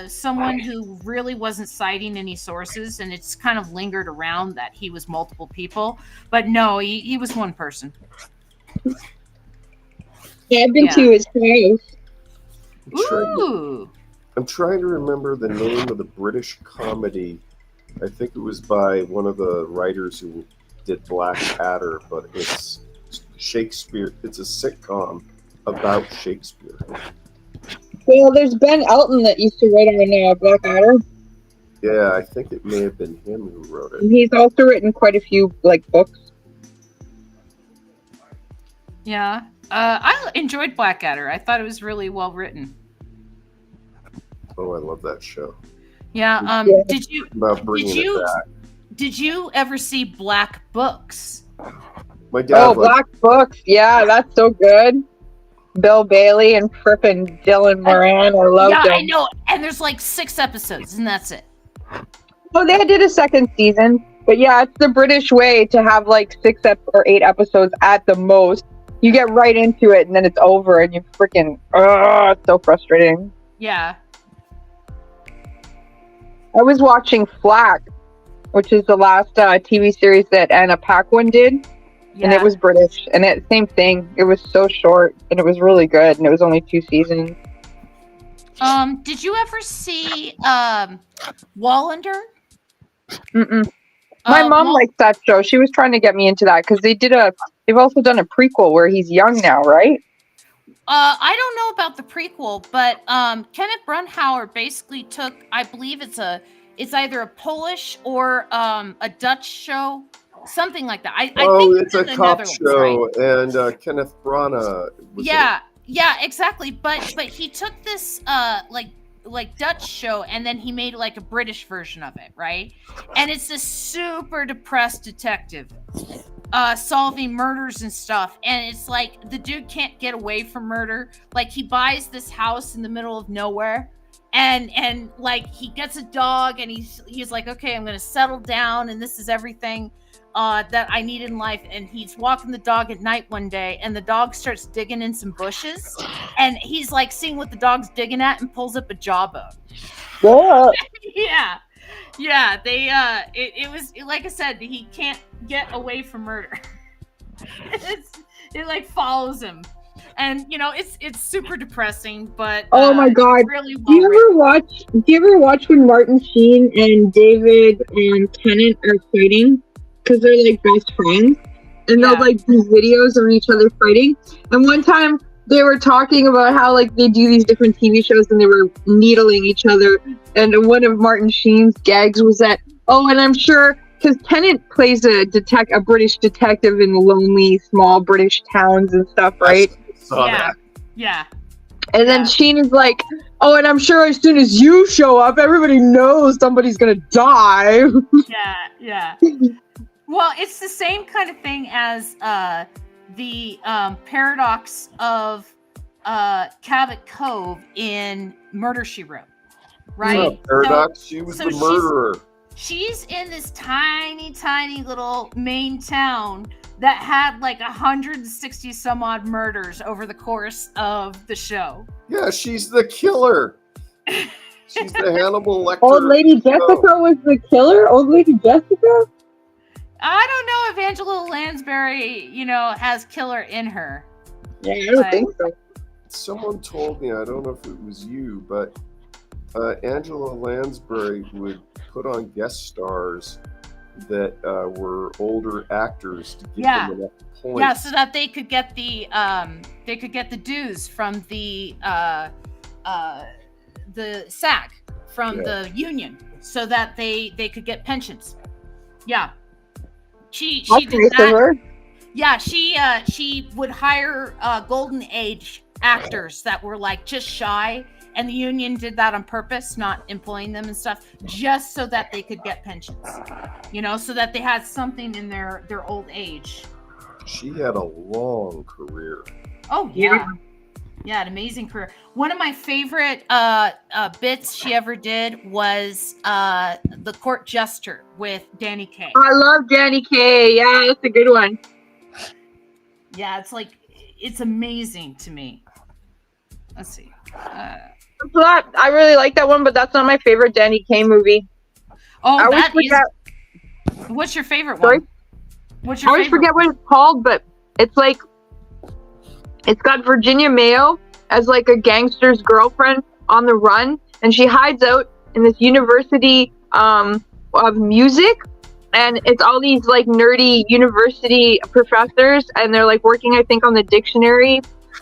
someone who really wasn't citing any sources, and it's kind of lingered around that he was multiple people, but no, he was one person. Yeah, I've been Yeah. to his house. Ooh. I'm trying to remember the name of the British comedy. I think it was by one of the writers who did Blackadder, but it's Shakespeare. It's a sitcom about Shakespeare. Well, there's Ben Elton that used to write on Blackadder. Yeah, I think it may have been him who wrote it. And he's also written quite a few books. Yeah. I enjoyed Blackadder. I thought it was really well written. Oh, I love that show. Yeah. Yeah. Did you About bringing it back. did you ever see Black Books? My dad liked Black Books. Yeah, that's so good. Bill Bailey and frippin' Dylan Moran. I love Yeah, them. I know. And there's like 6 episodes, and that's it. Oh, they did a second season. But yeah, it's the British way to have like 6 or 8 episodes at the most. You get right into it, and then it's over, and you freaking, it's so frustrating. Yeah. I was watching Flack, which is the last TV series that Anna Paquin did, Yeah. and it was British, and same thing. It was so short, and it was really good, and it was only 2 seasons. Did you ever see Wallander? Mm-mm. My mom likes that show. She was trying to get me into that because they've also done a prequel where he's young now, right? I don't know about the prequel, but Kenneth Brunhauer basically took, I believe it's either a Polish or a Dutch show, something like that. I think it's a in the cop Netherlands, show, right? and Kenneth Branagh was in it. Yeah, exactly. But he took this like Dutch show, and then he made like a British version of it, right? And it's this super depressed detective solving murders and stuff, and it's like the dude can't get away from murder. Like he buys this house in the middle of nowhere, and like he gets a dog, and he's like, okay, I'm gonna settle down, and this is everything that I need in life. And he's walking the dog at night one day, and the dog starts digging in some bushes, and he's like seeing what the dog's digging at and pulls up a jawbone. What? Yeah, they it was like I said, he can't get away from murder. It like follows him, and it's super depressing, but Oh my God! really Do you ever watch when Martin Sheen and David and Tennant are fighting because they're like best friends, and they'll like do videos of each other fighting? And one time they were talking about how like they do these different TV shows and they were needling each other. And one of Martin Sheen's gags was that, and I'm sure because Tennant plays a British detective in lonely small British towns and stuff, right? Yeah. And then Sheen is like, and I'm sure as soon as you show up, everybody knows somebody's gonna die. Yeah. Well, it's the same kind of thing as the paradox of Cabot Cove in Murder, She Wrote, right? Paradox. She was the murderer. She's in this tiny little Maine town that had like 160 some odd murders over the course of the show. Yeah, she's the killer. She's the Hannibal Lecter. Old Lady Jessica was the killer? Old Lady Jessica? I don't know if Angela Lansbury, has killer in her. Yeah, I don't think so. Someone told me, I don't know if it was you, but Angela Lansbury would put on guest stars that were older actors to give them enough points. Yeah, so that they could get the dues from the SAG, from the union, so that they could get pensions. Yeah. She did that. Yeah, she would hire golden age actors that were like just shy, and the union did that on purpose, not employing them and stuff, just so that they could get pensions. So that they had something in their old age. She had a long career. Oh yeah. Yeah, an amazing career. One of my favorite bits she ever did was the court jester with Danny Kaye. I love Danny Kaye. Yeah, that's a good one. Yeah, it's amazing to me. Let's see. I really like that one, but that's not my favorite Danny Kaye movie. Oh, I always that forget. is. What's your favorite Sorry? one? What's I your always favorite? forget what it's called, but it's like it's got Virginia Mayo as like a gangster's girlfriend on the run, and she hides out in this university of music, and it's all these like nerdy university professors, and they're like working, I think, on the dictionary.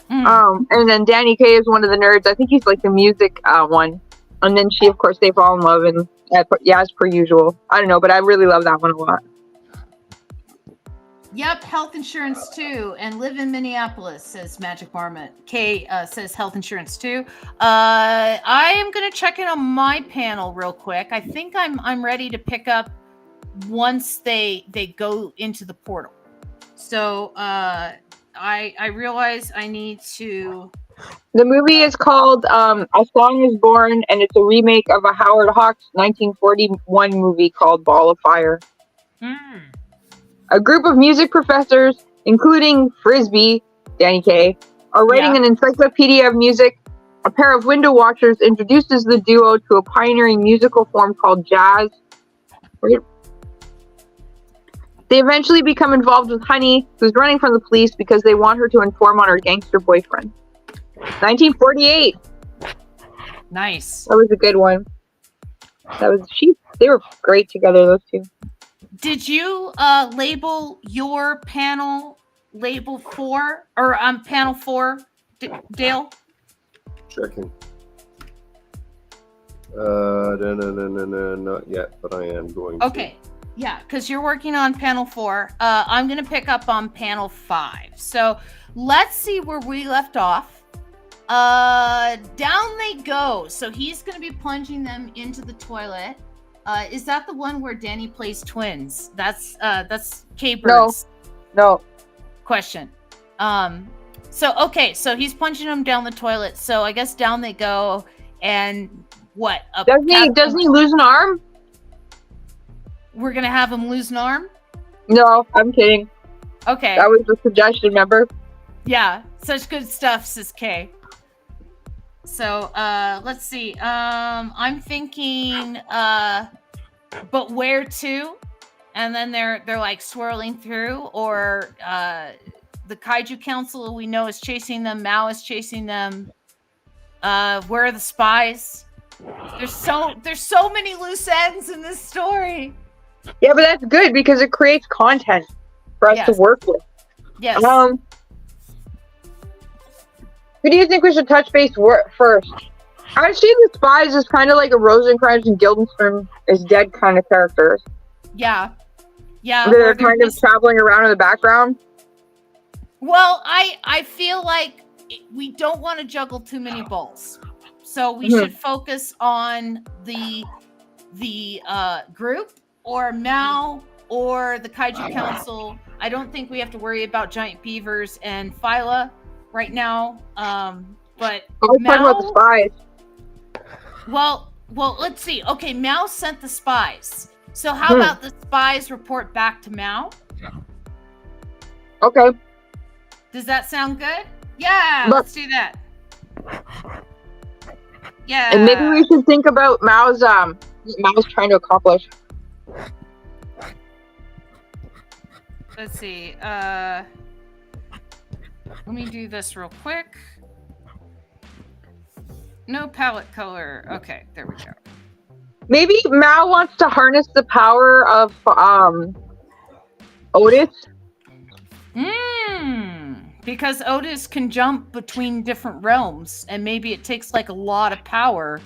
And then Danny Kaye is one of the nerds. I think he's like the music one. And then she, of course, they fall in love, and as per usual. I don't know, but I really love that one a lot. Yep, health insurance too, and live in Minneapolis, says Magic Marmot. Kay says health insurance too. I am gonna check in on my panel real quick. I think I'm ready to pick up once they go into the portal. So I realize I need to. The movie is called A Song Is Born, and it's a remake of a Howard Hawks 1941 movie called Ball of Fire. A group of music professors, including Frisbee, Danny Kaye, are writing an encyclopedia of music. A pair of window watchers introduces the duo to a pioneering musical form called jazz. They eventually become involved with Honey, who's running from the police because they want her to inform on her gangster boyfriend. 1948. Nice. That was a good one. They were great together, those two. Did you label your panel label 4 or panel 4, Dale? Checking. No, not yet, but I am going to. Okay. Yeah, because you're working on panel 4. I'm going to pick up on panel 5. So let's see where we left off. Down they go. So he's going to be plunging them into the toilet. Is that the one where Danny plays twins? That's K Bird's No. question. So he's punching them down the toilet. So I guess down they go. And what? Doesn't he lose an arm? We're gonna have him lose an arm? No, I'm kidding. Okay. That was the suggestion, remember? Yeah, such good stuff, says Kay. So let's see. I'm thinking but where to? And then they're like swirling through, or the Kaiju Council we know is chasing them, Mao is chasing them. Where are the spies? There's so many loose ends in this story. Yeah, but that's good because it creates content for us to work with. Yes. Who do you think we should touch base first? I see the spies as kind of like a Rosencrantz and Guildenstern is dead kind of characters. Yeah. They're kind of traveling around in the background. Well, I feel like we don't want to juggle too many balls. So we should focus on the group or Mao or the Kaiju Council. I don't think we have to worry about giant beavers and Philo right now. But let's talk about the spies. Well, let's see. Okay, Mao sent the spies. So how about the spies report back to Mao? Okay. Does that sound good? Yeah, let's do that. Yeah. And maybe we should think about Mao's trying to accomplish. Let's see. Let me do this real quick. No palette color. Okay, there we go. Maybe Mao wants to harness the power of Otis. Because Otis can jump between different realms, and maybe it takes like a lot of power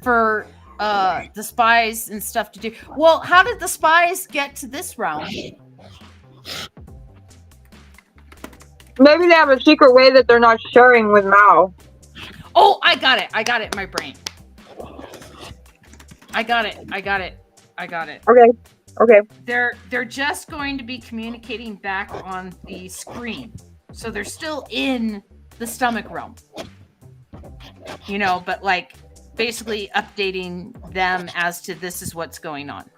for the spies and stuff to do. Well, how did the spies get to this realm? Maybe they have a secret way that they're not sharing with Mao. Oh, I got it in my brain. I got it. Okay. They're just going to be communicating back on the screen. So they're still in the stomach realm. But like basically updating them as to this is what's going on.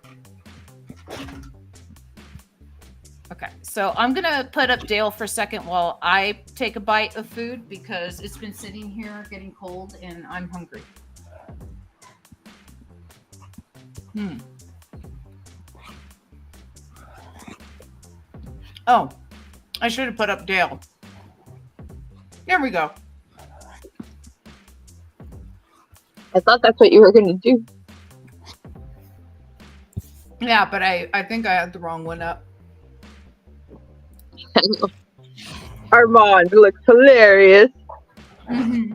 Okay, so I'm gonna put up Dale for a second while I take a bite of food because it's been sitting here getting cold and I'm hungry. Oh, I should have put up Dale. Here we go. I thought that's what you were gonna do. Yeah, but I think I had the wrong one up. Armand looks hilarious. Hey,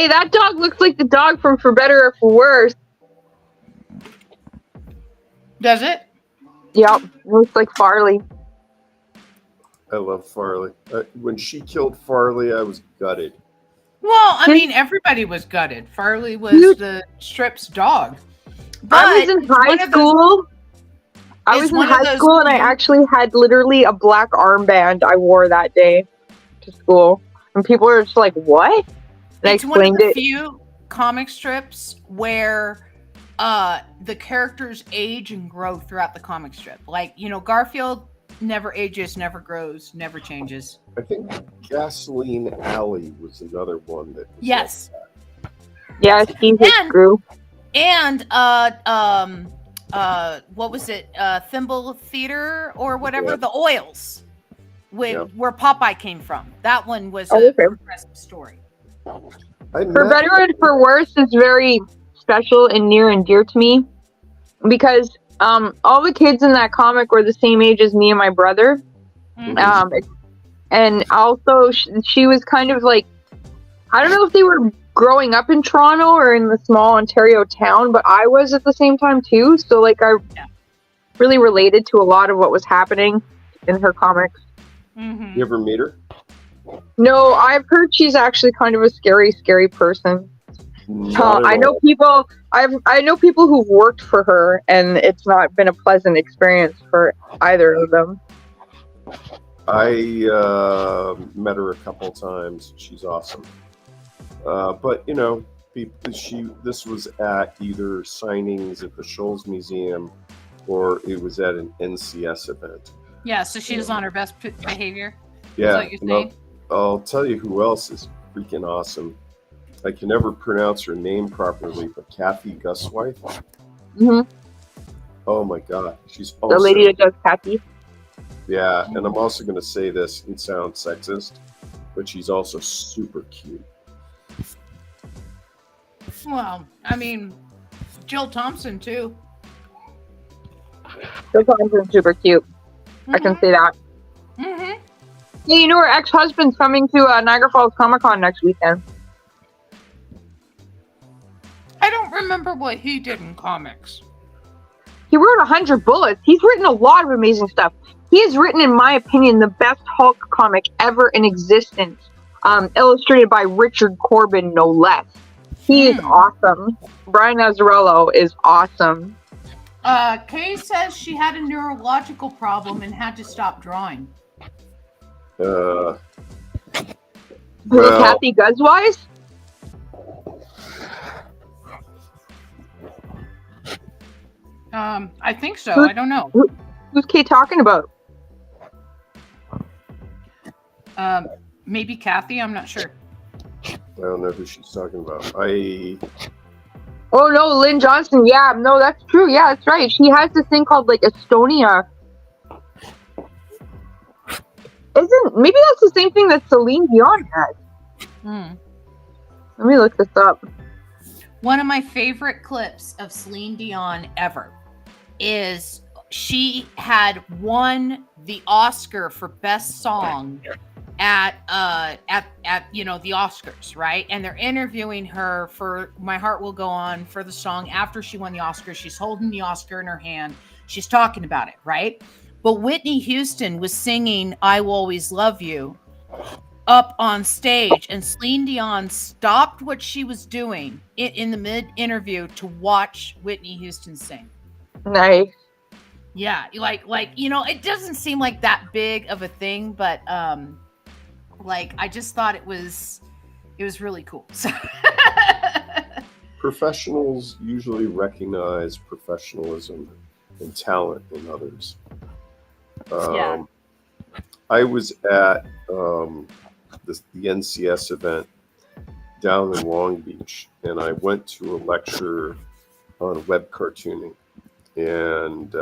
that dog looks like the dog from For Better or For Worse. Does it? Yep, looks like Farley. I love Farley. When she killed Farley, I was gutted. Well, I mean, everybody was gutted. Farley was the strip's dog. But I was in high school. I was in high school, and I actually had literally a black armband I wore that day to school. And people were just like, what? And it's one of the few comic strips where the characters age and grow throughout the comic strip. Like, you know, Garfield never ages, never grows, never changes. I think Gasoline Alley was another one that. Yes. Like yeah, she just grew. And what was it? Thimble Theater or whatever, the Oils, where Popeye came from. That one was a progressive story. For Better and For Worse is very special and near and dear to me because all the kids in that comic were the same age as me and my brother. And also she was kind of like, I don't know if they were growing up in Toronto or in the small Ontario town, but I was at the same time too. So like I really related to a lot of what was happening in her comics. You ever meet her? No, I've heard she's actually kind of a scary person. I know people. I know people who've worked for her, and it's not been a pleasant experience for either of them. I met her a couple times. She's awesome. But you know, this was at either signings at the Shoals Museum, or it was at an NCS event. Yeah, so she was on her best behavior. Yeah, Is what you're saying? I'll tell you who else is freaking awesome. I can never pronounce her name properly, but Kathy Guswife. Oh my God, she's also, the lady that does Kathy. Yeah, and I'm also going to say this and sound sexist, but she's also super cute. Well, I mean, Jill Thompson too. Jill Thompson's super cute. I can say that. Hey, you know her ex-husband's coming to Niagara Falls Comic Con next weekend. I don't remember what he did in comics. He wrote 100 Bullets. He's written a lot of amazing stuff. He has written, in my opinion, the best Hulk comic ever in existence. Illustrated by Richard Corbin, no less. He is awesome. Brian Azzarello is awesome. Kay says she had a neurological problem and had to stop drawing. Kathy Guswise? I think so. I don't know. Who's Kay talking about? Maybe Kathy. I'm not sure. I don't know who she's talking about. Oh no, Lynn Johnson. Yeah, no, that's true. Yeah, that's right. She has this thing called like Estonia. Maybe that's the same thing that Celine Dion had. Let me look this up. One of my favorite clips of Celine Dion ever is she had won the Oscar for Best Song at you know, the Oscars, right? And they're interviewing her for My Heart Will Go On for the song after she won the Oscar. She's holding the Oscar in her hand. She's talking about it, right? But Whitney Houston was singing I Will Always Love You up on stage, and Celine Dion stopped what she was doing in the mid-interview to watch Whitney Houston sing. Nice. Yeah, like you know, it doesn't seem like that big of a thing, but like I just thought it was really cool. Professionals usually recognize professionalism and talent in others. Yeah. I was at the NCS event down in Long Beach, and I went to a lecture on web cartooning, and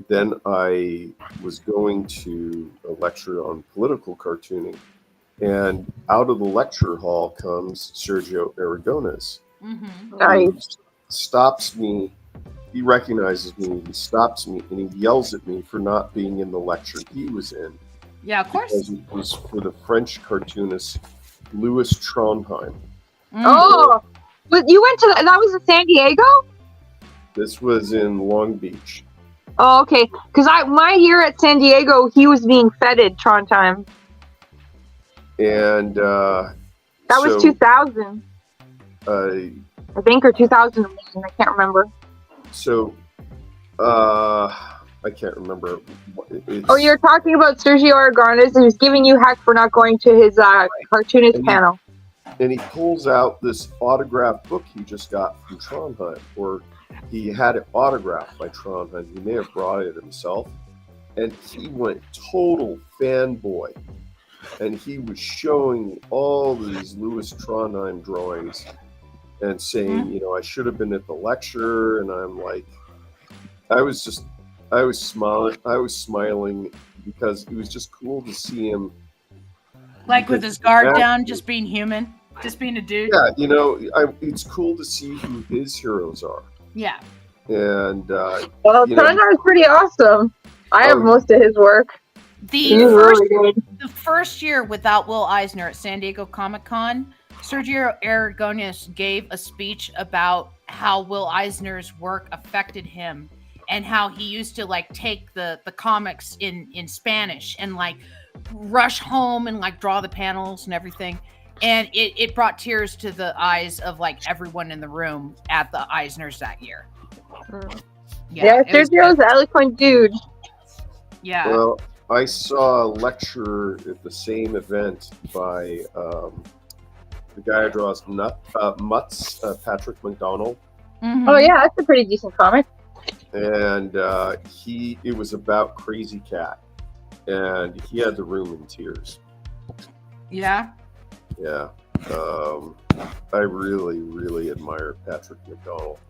then I was going to a lecture on political cartooning, and out of the lecture hall comes Sergio Aragones. Mm-hmm. Nice. He stops me. He recognizes me. He stops me, and he yells at me for not being in the lecture he was in. Yeah, of course. Because it was for the French cartoonist Louis Trondheim. Mm. Oh, but you went to that was in San Diego? This was in Long Beach. Oh, okay. Because my year at San Diego, he was being feted Trondheim. And That was 2000, I think, or 2001. I can't remember. So, I can't remember. Oh, you're talking about Sergio Aragones, who's giving you heck for not going to his cartoonist panel. And he pulls out this autographed book he just got from Trondheim, or he had it autographed by Trondheim. He may have brought it himself. And he went total fanboy. And he was showing all these Louis Trondheim drawings and saying, you know, I should have been at the lecture. And I'm like, I was smiling because it was just cool to see him. Like with his guard down, just being human, just being a dude. Yeah, you know, it's cool to see who his heroes are. Yeah. And well, Trondheim is pretty awesome. I have most of his work. The first year without Will Eisner at San Diego Comic-Con, Sergio Aragones gave a speech about how Will Eisner's work affected him and how he used to like take the comics in Spanish and like rush home and like draw the panels and everything. And it brought tears to the eyes of like everyone in the room at the Eisners that year. Yeah, Sergio's an eloquent dude. Yeah. Well, I saw a lecture at the same event by the guy who draws Mutts, Patrick McDonald. Mm-hmm. Oh yeah, that's a pretty decent comic. And it was about Crazy Cat, and he had the room in tears. Yeah. Yeah. I really, really admire Patrick McDonald.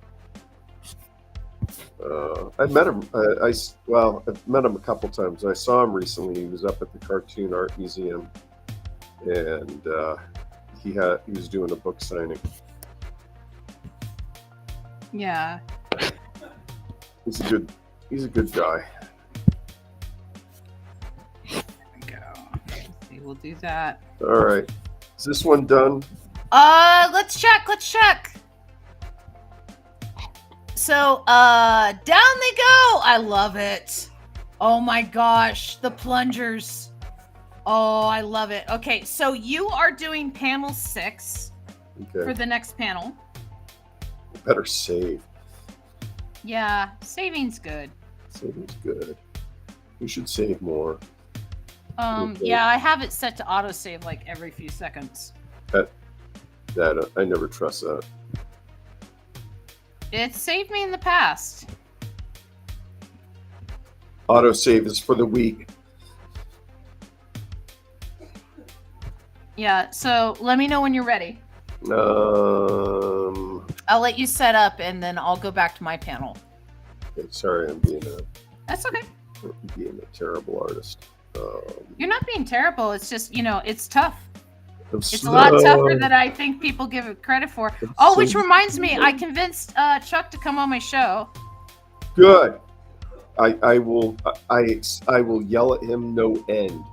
I met him. I've met him a couple times. I saw him recently. He was up at the Cartoon Art Museum, and he was doing a book signing. Yeah. He's a good guy. There we go. Let's see, we'll do that. All right. Is this one done? Let's check. So, down they go. I love it. Oh my gosh, the plungers. Oh, I love it. Okay, so you are doing panel 6 for the next panel. Better save. Yeah, saving's good. Saving's good. We should save more. Yeah, I have it set to autosave like every few seconds. That I never trust that. It saved me in the past. Autosave is for the weak. Yeah, so let me know when you're ready. Um, I'll let you set up and then I'll go back to my panel. Okay, sorry, I'm being That's okay. a terrible artist. You're not being terrible. It's just, it's tough. It's slow. a lot tougher than I think people give it credit for. Which reminds me, I convinced Chuck to come on my show. Good. I will yell at him no end.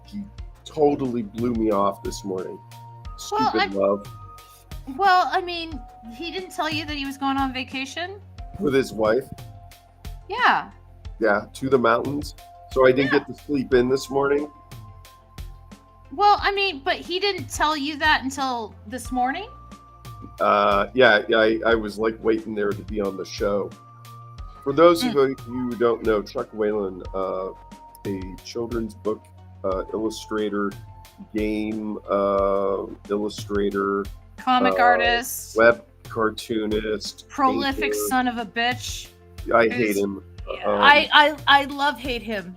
He totally blew me off this morning. Stupid love. Well, I mean, he didn't tell you that he was going on vacation? With his wife. Yeah. Yeah, to the mountains. So I didn't get to sleep in this morning. Well, I mean, but he didn't tell you that until this morning? I was like waiting there to be on the show. For those of you who don't know, Chuck Whalen, a children's book illustrator, game illustrator, comic artist, web cartoonist, prolific painter. son of a bitch. I hate him. I love hate him.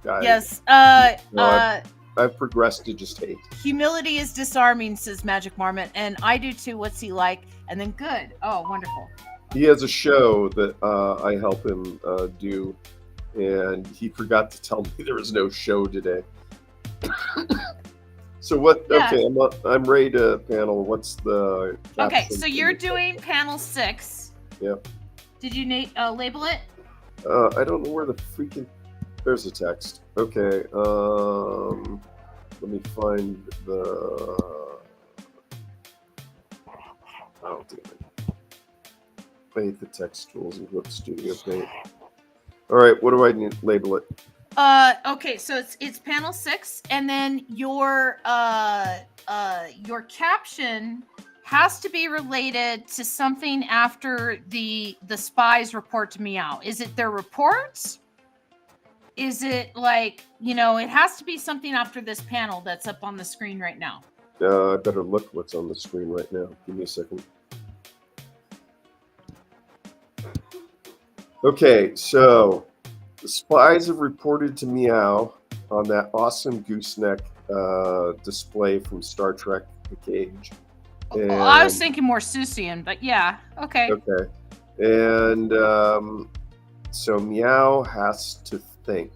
Yes. I've progressed to just hate. Humility is disarming, says Magic Marmot, and I do too. What's he like? And then good. Oh, wonderful. He has a show that I help him do, and he forgot to tell me there was no show today. So what? Yeah. Okay, I'm ready to panel. What's the? Okay, caption so for you're the- doing panel 6. Yep. Did you label it? I don't know where the freaking. There's a text. Okay. Let me find the. Oh, damn it. I hate the text tools in Clip Studio Paint. All right, what do I need to label it? Okay, so it's panel 6, and then your caption has to be related to something after the spies report to Meow. Is it their reports? Is it like, it has to be something after this panel that's up on the screen right now. I better look what's on the screen right now. Give me a second. Okay, so the spies have reported to Meow on that awesome gooseneck display from Star Trek The Cage. And, Well, I was thinking more Susian, but yeah, okay. Okay. And so Meow has to think.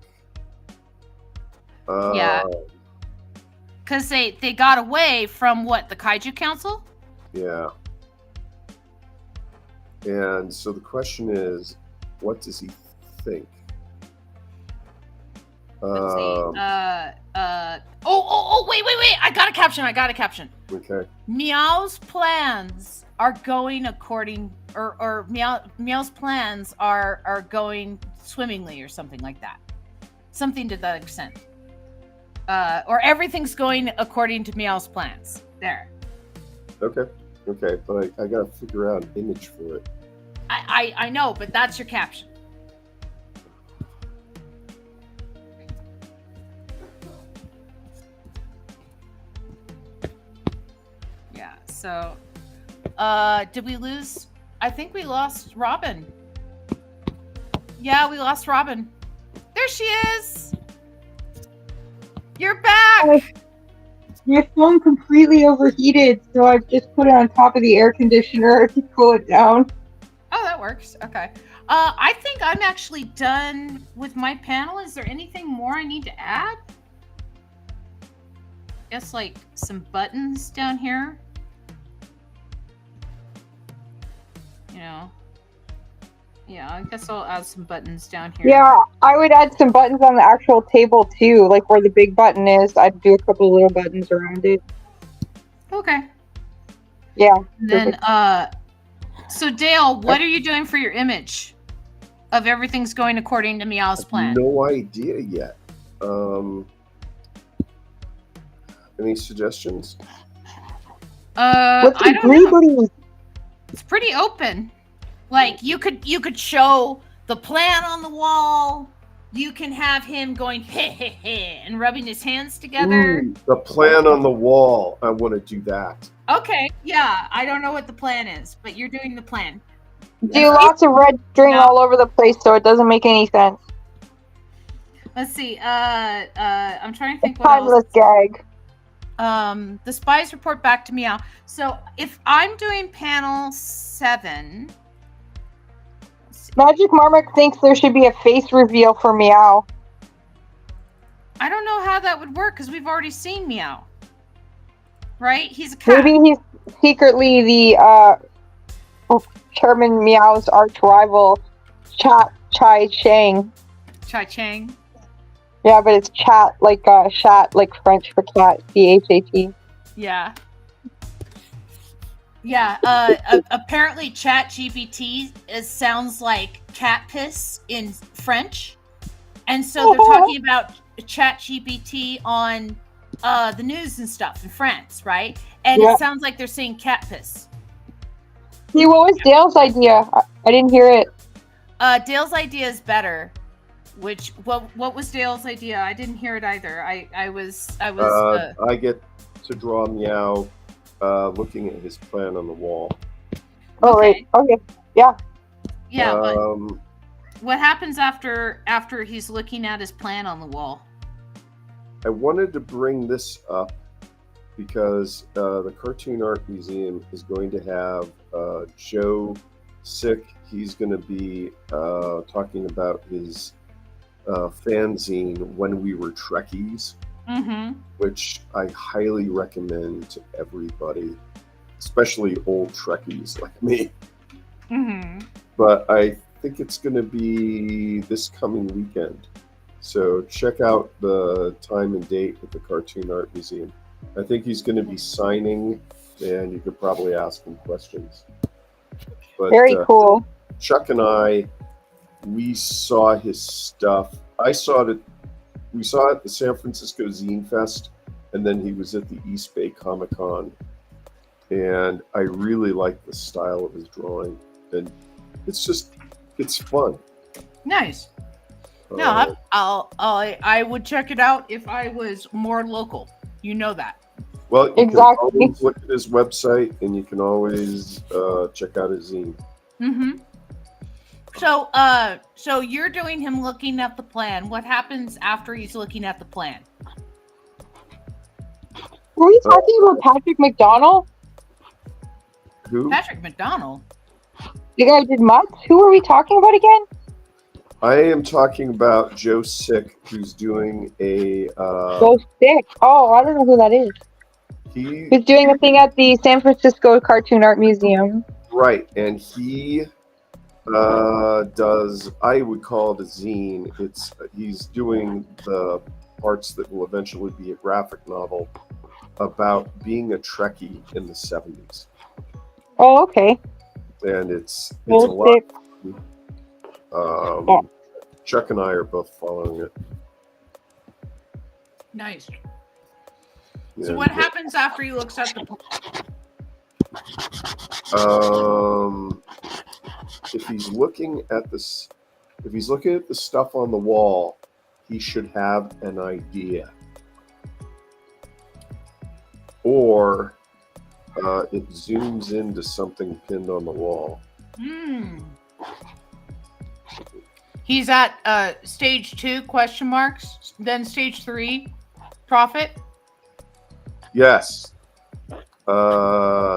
Yeah. Because they got away from what, the Kaiju Council? Yeah. And so the question is, what does he think? Let's see. Wait. I got a caption. Okay. Meow's plans are going according, or Meow's plans are going swimmingly, or something like that. Something to that extent. Or everything's going according to Meow's plans. There. Okay, but I gotta figure out an image for it. I know, but that's your caption. Yeah, so did we lose? I think we lost Robin. Yeah, we lost Robin. There she is. You're back. My phone completely overheated, so I've just put it on top of the air conditioner to cool it down. Oh, that works. Okay. I think I'm actually done with my panel. Is there anything more I need to add? Guess like some buttons down here. Yeah, I guess I'll add some buttons down here. Yeah, I would add some buttons on the actual table too, like where the big button is. I'd do a couple little buttons around it. Okay. Yeah. Then, so Dale, what are you doing for your image of everything's going according to Meow's plan? No idea yet. Any suggestions? What's I the don't know. bleeding? It's pretty open. Like you could show the plan on the wall. You can have him going heh heh heh and rubbing his hands together. The plan on the wall. I want to do that. Okay, yeah. I don't know what the plan is, but you're doing the plan. Do lots of red string all over the place so it doesn't make any sense. Let's see. I'm trying to think It's what else. timeless gag. The spies report back to Meow. So if I'm doing panel 7. Magic Marmot thinks there should be a face reveal for Meow. I don't know how that would work because we've already seen Meow. Right? He's a cat. Maybe he's secretly the Chairman Meow's arch rival, Chai Chang. Chai Chang. Yeah, but it's chat like chat like French for cat, CHAT. Yeah. Yeah, apparently ChatGPT sounds like cat piss in French. And so they're talking about ChatGPT on the news and stuff in France, right? And Yeah. it sounds like they're saying cat piss. See, what was Dale's idea? I didn't hear it. Dale's idea is better. What was Dale's idea? I didn't hear it either. I get to draw Meow looking at his plan on the wall. Oh, right. Okay. Yeah. Yeah, but What happens after he's looking at his plan on the wall? I wanted to bring this up because the Cartoon Art Museum is going to have Joe Sick. He's going to be talking about his fanzine When We Were Trekkies, which I highly recommend to everybody, especially old Trekkies like me. But I think it's going to be this coming weekend. So check out the time and date at the Cartoon Art Museum. I think he's going to be signing, and you could probably ask him questions. But, Very cool. Chuck and I, we saw his stuff. We saw it at the San Francisco Zine Fest, and then he was at the East Bay Comic Con. And I really like the style of his drawing. And it's fun. Nice. No, I would check it out if I was more local. You know that. Well, you Exactly. can always look at his website, and you can always check out his zine. So you're doing him looking at the plan. What happens after he's looking at the plan? Were we talking about Patrick McDonald? Who? Patrick McDonald. The guy who did Mutts? Who are we talking about again? I am talking about Joe Sick, who's doing a. Joe Sick. Oh, I don't know who that is. He's doing a thing at the San Francisco Cartoon Art Museum. Right, and he does. I would call it a zine. He's doing the parts that will eventually be a graphic novel about being a Trekkie in the 70s. Oh, okay. And it's a Joe lot. Sick. Chuck and I are both following it. Nice. Yeah. So what happens after he looks at the plan? If he's looking at this, if he's looking at the stuff on the wall, he should have an idea. Or it zooms into something pinned on the wall. He's at stage 2 ? Then stage 3 profit. Yes.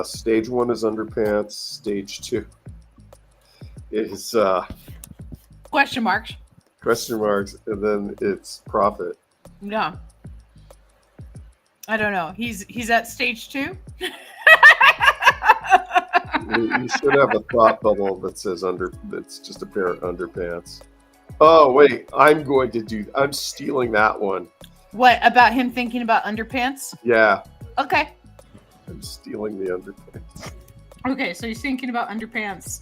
Stage 1 is underpants. Stage 2 is Question marks. and then it's profit. No. I don't know. He's at stage 2. You should have a thought bubble that says that's just a pair of underpants. Oh wait, I'm stealing that one. What about him thinking about underpants? Yeah, Okay. I'm stealing the underpants. Okay, so he's thinking about underpants.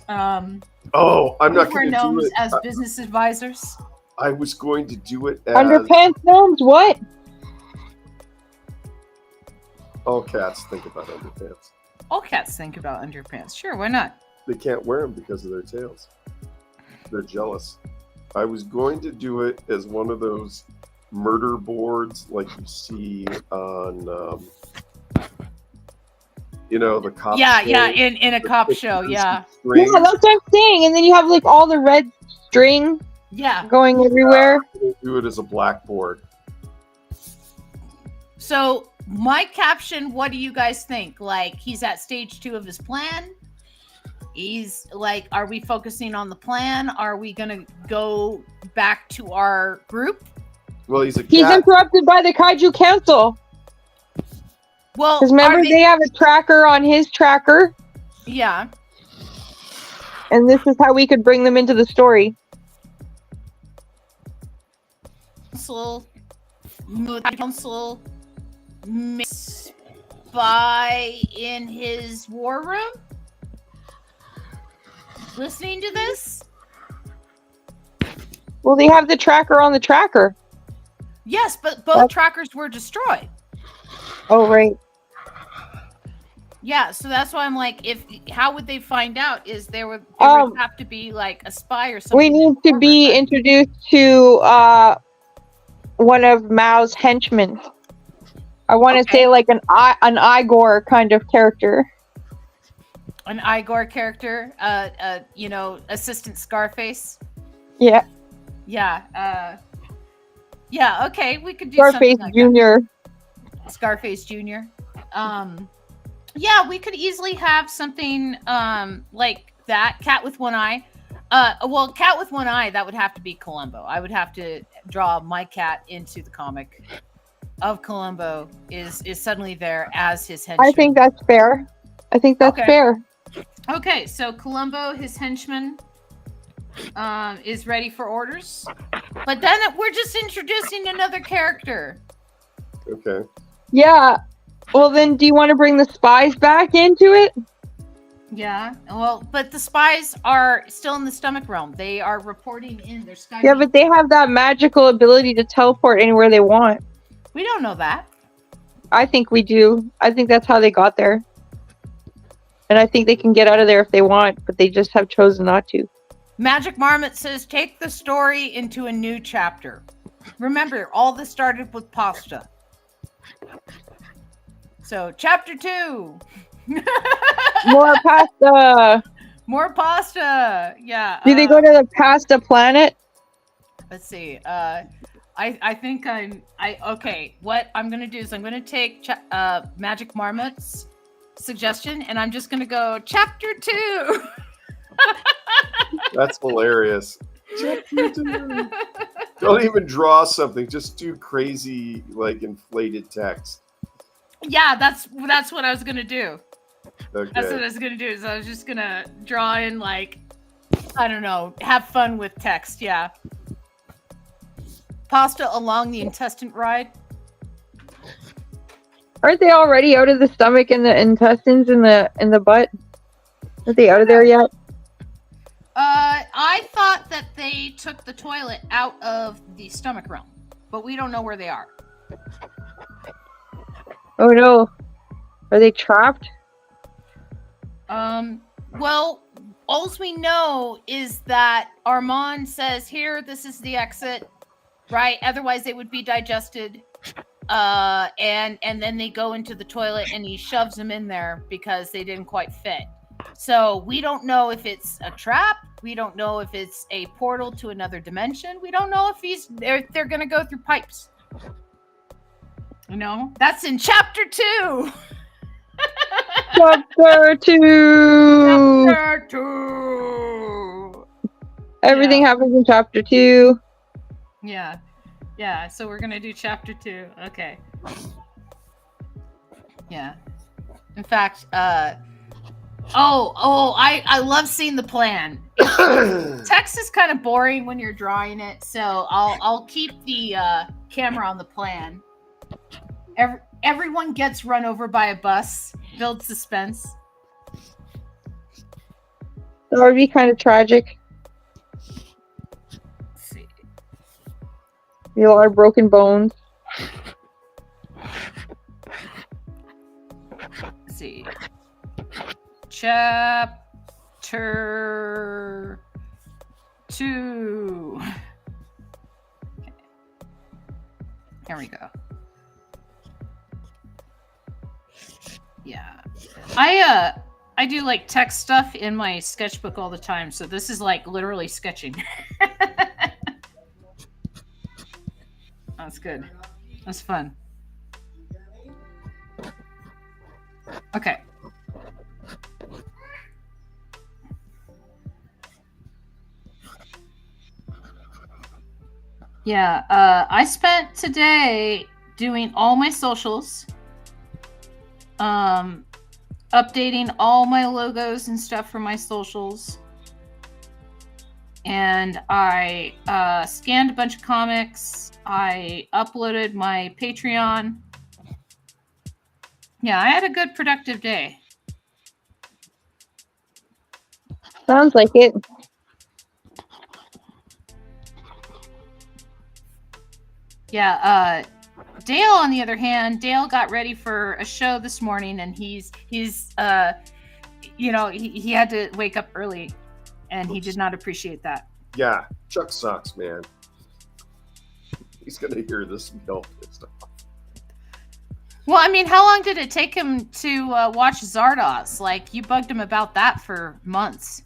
Oh, I'm not We're going to known do it. as business advisors. I was going to do it as Underpants gnomes? What? all cats think about underpants. All cats think about underpants. Sure, why not? They can't wear them because of their tails. They're jealous. I was going to do it as one of those murder boards like you see on, the cop Yeah, show. yeah, in a cop show, yeah. Yeah, that's what I'm saying. And then you have like all the red string Yeah. going everywhere. Do it as a blackboard. So my caption, what do you guys think? Like, he's at stage 2 of his plan. He's like, are we focusing on the plan? Are we gonna go back to our group? Well, he's a cat. He's interrupted by the Kaiju Council. Well, Because remember, they have a tracker on his tracker. Yeah. And this is how we could bring them into the story. Council spy in his war room? Listening to this? Well, they have the tracker on the tracker. Yes, but both trackers were destroyed. Oh, right. Yeah, so that's why I'm like, how would they find out? There would have to be like a spy or something. We need to be introduced to one of Mao's henchmen. I want to say like an Igor kind of character. An Igor character, Assistant Scarface. Yeah. Yeah. Yeah. Okay, we could do Scarface something like that. Jr. Scarface Jr. Yeah, we could easily have something like that. Cat with one eye. Well, cat with one eye, that would have to be Columbo. I would have to draw my cat into the comic of Columbo is suddenly there as his henchman. I think that's fair. I think that's Okay. fair. Okay, so Columbo, his henchman, is ready for orders. But then we're just introducing another character. Okay. Yeah. Well, then, do you want to bring the spies back into it? Yeah, well, but the spies are still in the stomach realm. They are reporting in their Skype. Yeah, but they have that magical ability to teleport anywhere they want. We don't know that. I think we do. I think that's how they got there. And I think they can get out of there if they want, but they just have chosen not to. Magic Marmot says, take the story into a new chapter. Remember, all this started with pasta. So, chapter 2. More pasta. More pasta. Yeah. Do they go to the pasta planet? Let's see. I think okay. What I'm gonna do is I'm gonna take Magic Marmot's suggestion, and I'm just gonna go chapter 2. That's hilarious. Chapter 2. Don't even draw something. Just do crazy, like, inflated text. Yeah, that's what I was gonna do. Okay. That's what I was gonna do. Is I was just gonna draw in, like, I don't know, have fun with text. Yeah. Pasta along the intestine ride. Aren't they already out of the stomach and the intestines in the butt? Are they out of there yet? I thought that they took the toilet out of the stomach realm, but we don't know where they are. Oh no. Are they trapped? Well, all we know is that Armand says, here, this is the exit, right? Otherwise they would be digested. And then they go into the toilet and he shoves them in there because they didn't quite fit. So we don't know if it's a trap. We don't know if it's a portal to another dimension. We don't know if they're going to go through pipes. You know, that's in chapter 2. Chapter 2. Chapter 2. Everything happens in chapter 2. Yeah. Yeah, so we're going to do chapter 2. Okay. Yeah. In fact, I love seeing the plan. Text is kind of boring when you're drawing it, so I'll keep the camera on the plan. Everyone gets run over by a bus. Build suspense. That would be kind of tragic. Let's see. Be a lot of broken bones. Let's see. Chapter 2. Okay. Here we go. Yeah. I do like text stuff in my sketchbook all the time, so this is like literally sketching. That's good. That's fun. Okay. Yeah, I spent today doing all my socials, updating all my logos and stuff for my socials, and I scanned a bunch of comics. I uploaded my Patreon. Yeah, I had a good productive day. Sounds like it. Yeah, Dale, on the other hand, Dale got ready for a show this morning, and he's he had to wake up early, and he did not appreciate that. Yeah, Chuck sucks, man. He's gonna hear this and help this stuff. Well, I mean, how long did it take him to watch Zardoz? Like, you bugged him about that for months.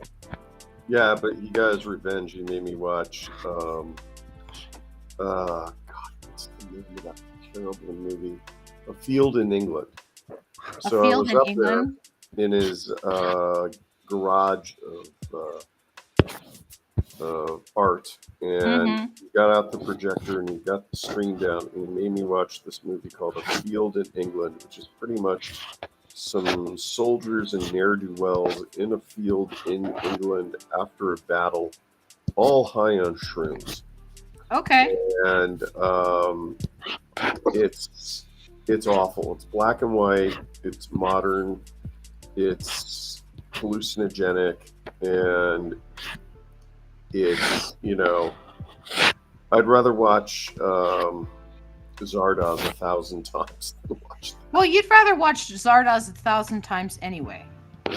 Yeah, but he got his revenge. He made me watch. God, what's the name of that terrible movie? A Field in England. So I Field was in up England? there in his garage of art, and Mm-hmm. he got out the projector and he got the screen down and he made me watch this movie called A Field in England, which is pretty much some soldiers and ne'er-do-wells in a field in England after a battle, all high on shrooms. Okay. And it's awful. It's black and white. It's modern. It's hallucinogenic, and it's I'd rather watch Zardoz 1,000 times than watch that. Well, you'd rather watch Zardoz 1,000 times anyway.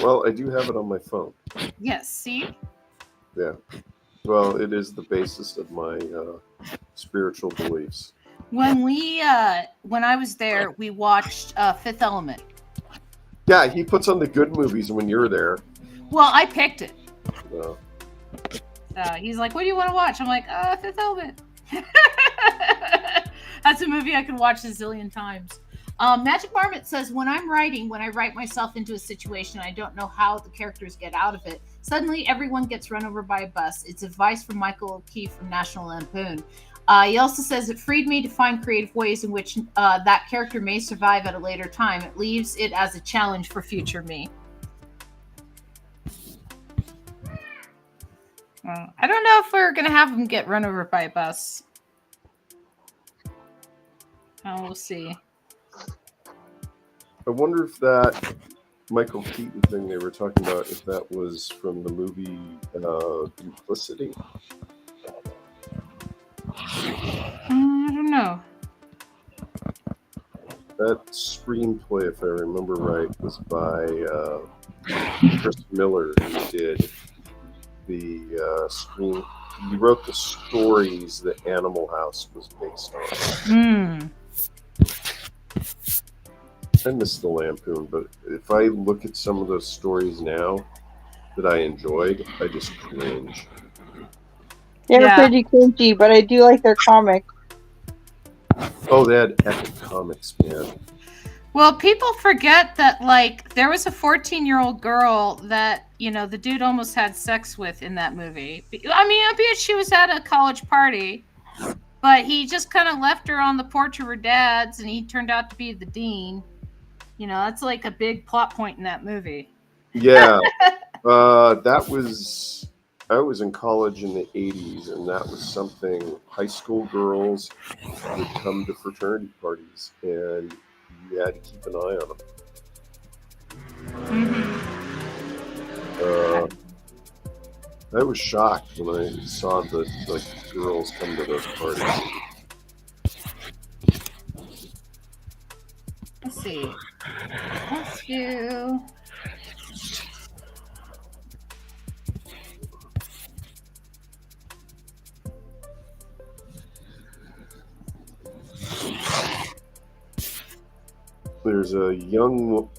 Well, I do have it on my phone. Yes, see? Yeah. Well, it is the basis of my spiritual beliefs. When I was there, we watched Fifth Element. Yeah, he puts on the good movies when you're there. Well, I picked it. No. He's like, what do you want to watch? I'm like, Fifth Element. That's a movie I could watch a zillion times. Magic Marmot says, when I write myself into a situation, I don't know how the characters get out of it. Suddenly, everyone gets run over by a bus. It's advice from Michael O'Keefe from National Lampoon. He also says, it freed me to find creative ways in which that character may survive at a later time. It leaves it as a challenge for future me. I don't know if we're going to have him get run over by a bus. We'll see. I wonder if that Michael Keaton thing they were talking about, if that was from the movie Duplicity. I don't know. That screenplay, if I remember right, was by Chris Miller, who did the screen. He wrote the stories that Animal House was based on. I miss the Lampoon, but if I look at some of those stories now that I enjoyed, I just cringe. They're pretty cringy, but I do like their comics. Oh, they had epic comics, man. Well, people forget that, like, there was a 14-year-old girl that, the dude almost had sex with in that movie. I mean, albeit she was at a college party, but he just kind of left her on the porch of her dad's, and he turned out to be the dean. That's like a big plot point in that movie. Yeah. I was in college in the 80s, and that was something high school girls would come to fraternity parties, and you had to keep an eye on them. I was shocked when I saw the girls come to those parties. Let's see. Let's do... There's a young,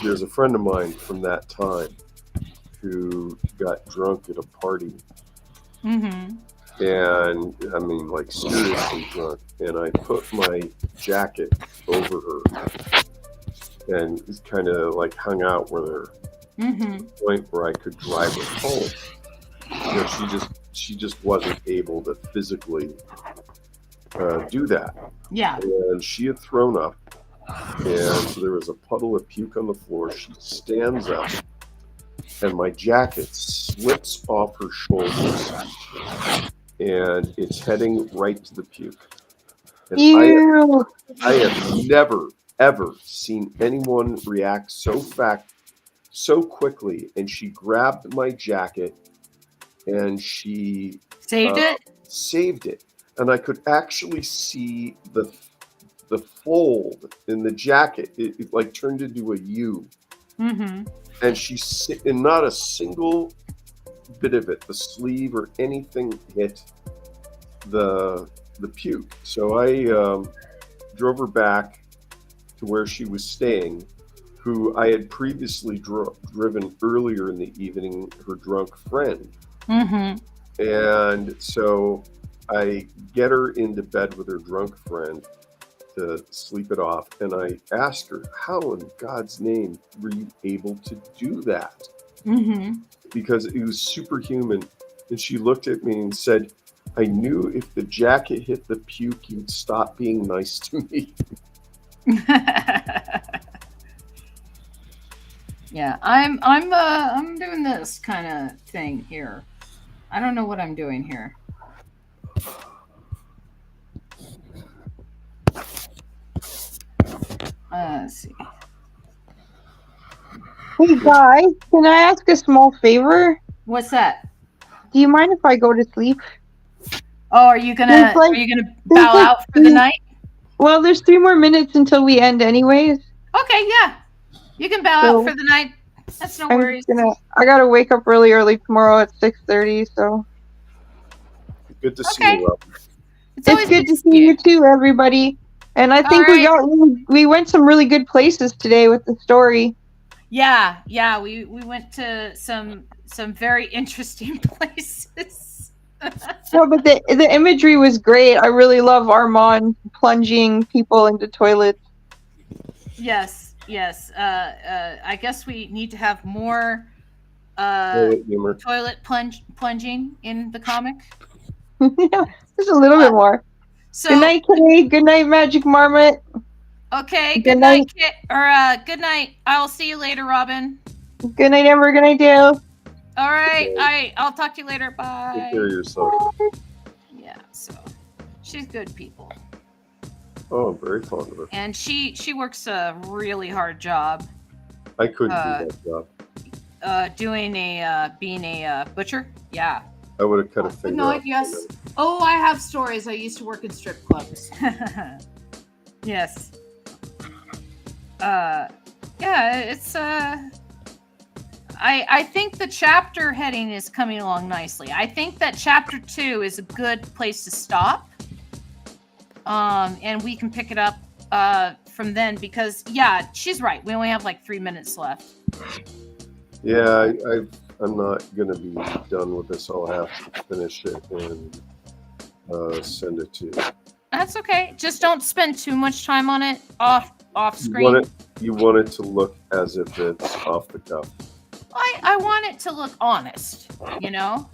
there's a friend of mine from that time who got drunk at a party. And I mean, like, seriously drunk. And I put my jacket over her and kind of like hung out with her to the point where I could drive her home. She just wasn't able to physically do that. Yeah. And she had thrown up, and so there was a puddle of puke on the floor. She stands up, and my jacket slips off her shoulders, and it's heading right to the puke. And Ew. I have never, ever seen anyone react so quickly. And she grabbed my jacket, and she saved it. And I could actually see the fold in the jacket. It like turned into a U. And and not a single bit of it, the sleeve or anything, hit the puke. So I drove her back to where she was staying, who I had previously driven earlier in the evening, her drunk friend. Mm-hmm. And so I get her into bed with her drunk friend to sleep it off. And I asked her, how in God's name were you able to do that? Mm-hmm. Because it was superhuman. And she looked at me and said, I knew if the jacket hit the puke, you'd stop being nice to me. Yeah, I'm doing this kind of thing here. I don't know what I'm doing here. Let's see. Hey guys, can I ask a small favor? What's that? Do you mind if I go to sleep? Oh, are you gonna bow like out for the night? Well, there's 3 more minutes until we end anyways. Okay, yeah. You can bow out for the night. That's no worries. I gotta wake up really early tomorrow at 6:30, so. Good to see you, Rob. It's always good to see you too, everybody. And I think we went some really good places today with the story. Yeah, we went to some very interesting places. No, but the imagery was great. I really love Armand plunging people into toilets. Yes. I guess we need to have more toilet plunging in the comic. Yeah, just a little bit more. So, good night, Kay. Good night, Magic Marmot. Okay, good night, Kit. Or good night. I'll see you later, Robin. Good night, Amber. Good night, Dale. All right. I'll talk to you later. Bye. Take care of yourself. Yeah, so she's good people. Oh, I'm very fond of her. And she works a really hard job. I couldn't do that job. Being a butcher. Yeah. I would have cut a finger off. Yes. Oh, I have stories. I used to work in strip clubs. Yes. Yeah, it's I think the chapter heading is coming along nicely. I think that chapter 2 is a good place to stop. And we can pick it up from then because yeah, she's right. We only have like 3 minutes left. Yeah, I'm not gonna be done with this. I'll have to finish it and send it to you. That's okay. Just don't spend too much time on it off screen. You want it to look as if it's off the cuff. I want it to look honest, you know?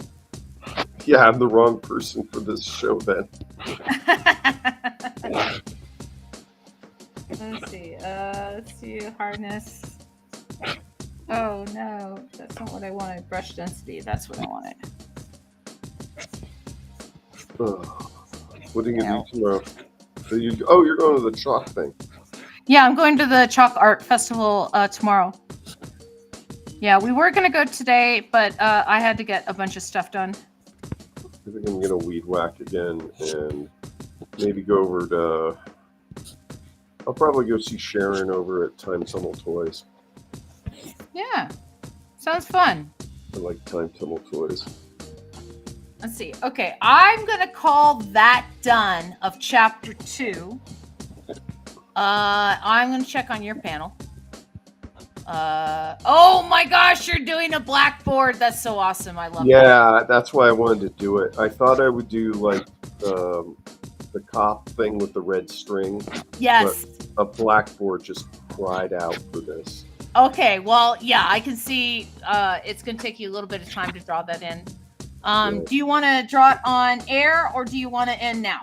Yeah, I'm the wrong person for this show then. Let's see, hardness. Oh no, that's not what I wanted. Brush density, that's what I wanted. What are you gonna do tomorrow? You're going to the chalk thing. Yeah, I'm going to the Chalk Art Festival tomorrow. Yeah, we were going to go today, but I had to get a bunch of stuff done. I think I'm going to weed whack again and maybe go over to... I'll probably go see Sharon over at Time Tunnel Toys. Yeah, sounds fun. I like Time Tunnel Toys. Let's see. Okay, I'm going to call that done of chapter 2. I'm going to check on your panel. Oh my gosh, you're doing a blackboard. That's so awesome. I love that. Yeah, that's why I wanted to do it. I thought I would do like the cop thing with the red string. Yes. But a blackboard just cried out for this. Okay, well, yeah, I can see it's going to take you a little bit of time to draw that in. Do you want to draw it on air or do you want to end now?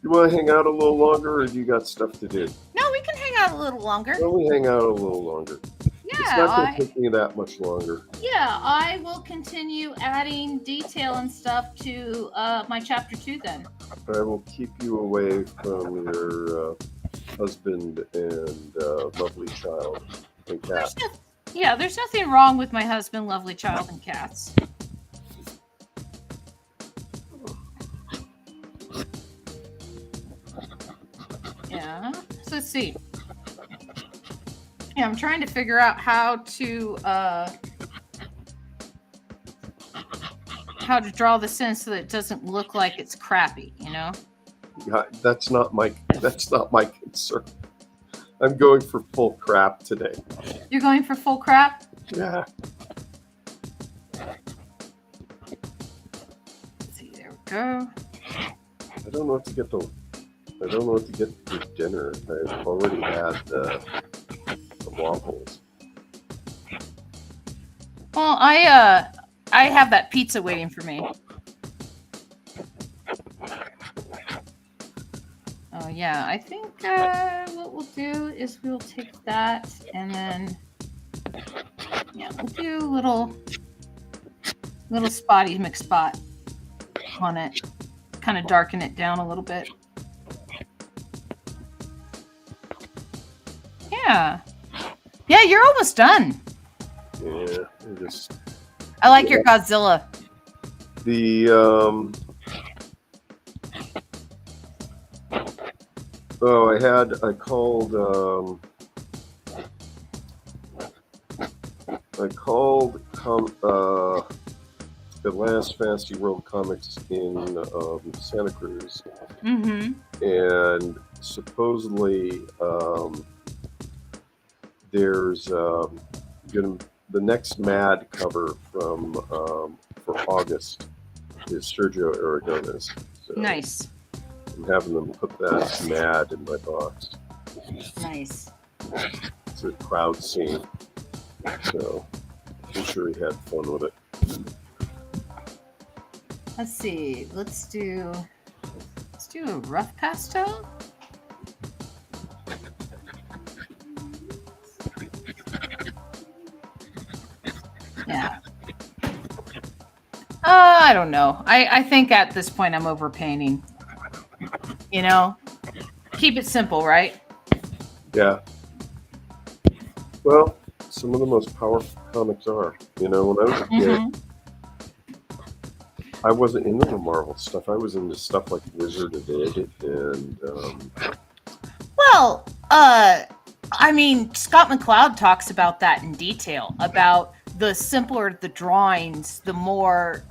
You want to hang out a little longer or do you got stuff to do? No, we can hang out a little longer. Why don't we hang out a little longer? Yeah, it's not going to take me that much longer. Yeah, I will continue adding detail and stuff to my chapter 2 then. I will keep you away from your husband and lovely child and cat. There's nothing wrong with my husband, lovely child, and cats. Yeah, so let's see. Yeah, I'm trying to figure out how to draw this in so that it doesn't look like it's crappy, you know? Yeah, that's not my concern. I'm going for full crap today. You're going for full crap? Yeah. Let's see, there we go. I don't know what to get for dinner. I've already had the waffles. Well, I have that pizza waiting for me. Oh yeah, I think what we'll do is we'll take that and then we'll do a little spotty McSpot on it. Kind of darken it down a little bit. Yeah. Yeah, you're almost done. Yeah, I like your Godzilla. I called Atlantis Fantasy World Comics in Santa Cruz, and supposedly there's the next Mad cover from for August is Sergio Aragonés. So Nice. I'm having them put that Mad in my box. Nice. It's a crowd scene, so I'm sure he had fun with it. Let's see. Let's do a rough pastel. Yeah. I don't know. I think at this point I'm overpainting. You know, keep it simple, right? Yeah. Well, some of the most powerful comics are. When I was a kid, I wasn't into the Marvel stuff. I was into stuff like Wizard of Id and. Well, I mean, Scott McCloud talks about that in detail. About the simpler the drawings, the more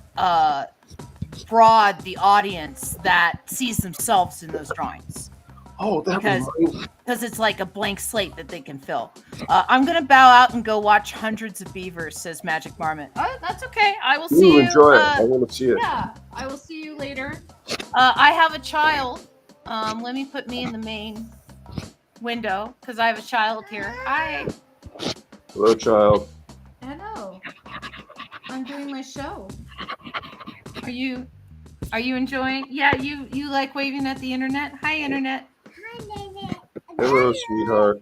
broad the audience that sees themselves in those drawings. Oh, because it's like a blank slate that they can fill. I'm gonna bow out and go watch Hundreds of Beavers, says Magic Marmot. That's okay. I will see you. Enjoy it. I want to see it. Yeah, I will see you later. I have a child. Let me put me in the main window because I have a child here. Hi. Hello, child. Hello. I'm doing my show. Are you enjoying? Yeah, you like waving at the internet? Hi, internet. Hello, sweetheart.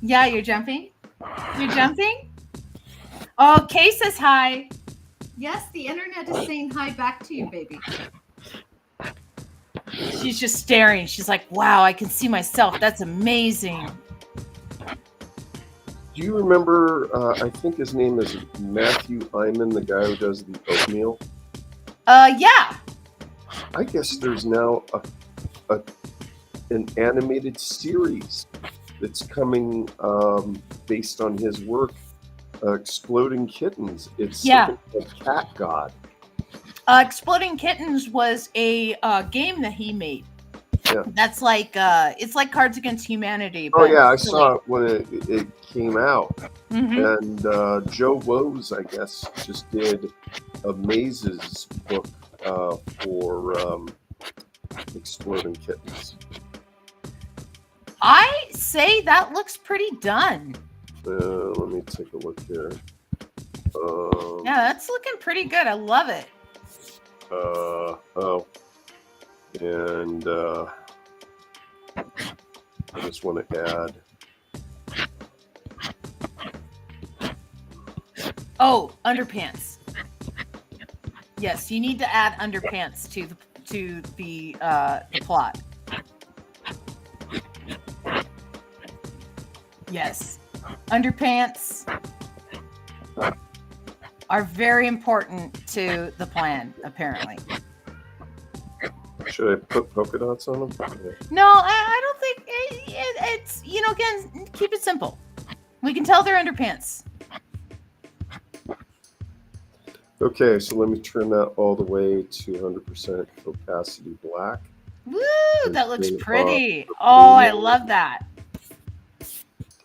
Yeah, you're jumping? You're jumping? Oh, Kay says hi. Yes, the internet is saying hi back to you, baby. She's just staring. She's like, wow, I can see myself. That's amazing. Do you remember, I think his name is Matthew Hyman, the guy who does the oatmeal? Yeah. I guess there's now an animated series that's coming based on his work, Exploding Kittens. It's a cat god. Exploding Kittens was a game that he made. Yeah. That's like it's like Cards Against Humanity. But I saw it when it came out, and Joe Woes, I guess, just did a Mazes book for Exploding Kittens. I say that looks pretty done. Let me take a look here. Yeah, that's looking pretty good. I love it. And I just want to add. Oh, underpants. Yes, you need to add underpants to the plot. Yes, underpants are very important to the plan, apparently. Should I put polka dots on them? No, I don't think it's, again, keep it simple. We can tell they're underpants. Okay, so let me turn that all the way to 100% opacity black. Woo, that looks Been pretty. off. Oh, I love that.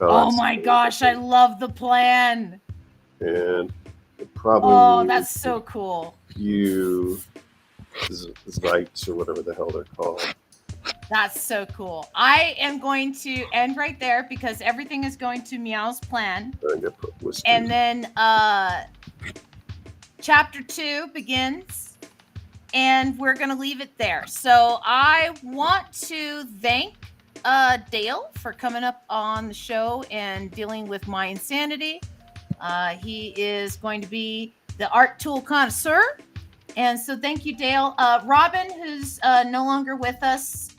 Oh it's- my gosh, I love the plan. And it probably Oh, needs that's so cool. a few Zites or whatever the hell they're called. That's so cool. I am going to end right there because everything is going to Meow's plan. I'm gonna put whiskey. And then chapter 2 begins, and we're going to leave it there. So I want to thank Dale for coming up on the show and dealing with my insanity. He is going to be the art tool connoisseur. And so thank you, Dale. Robin, who's no longer with us,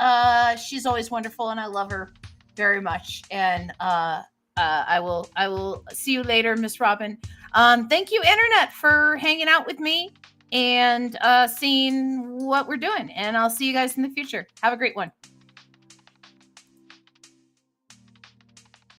she's always wonderful, and I love her very much. And I will see you later, Miss Robin. Thank you, Internet, for hanging out with me and seeing what we're doing. And I'll see you guys in the future. Have a great one.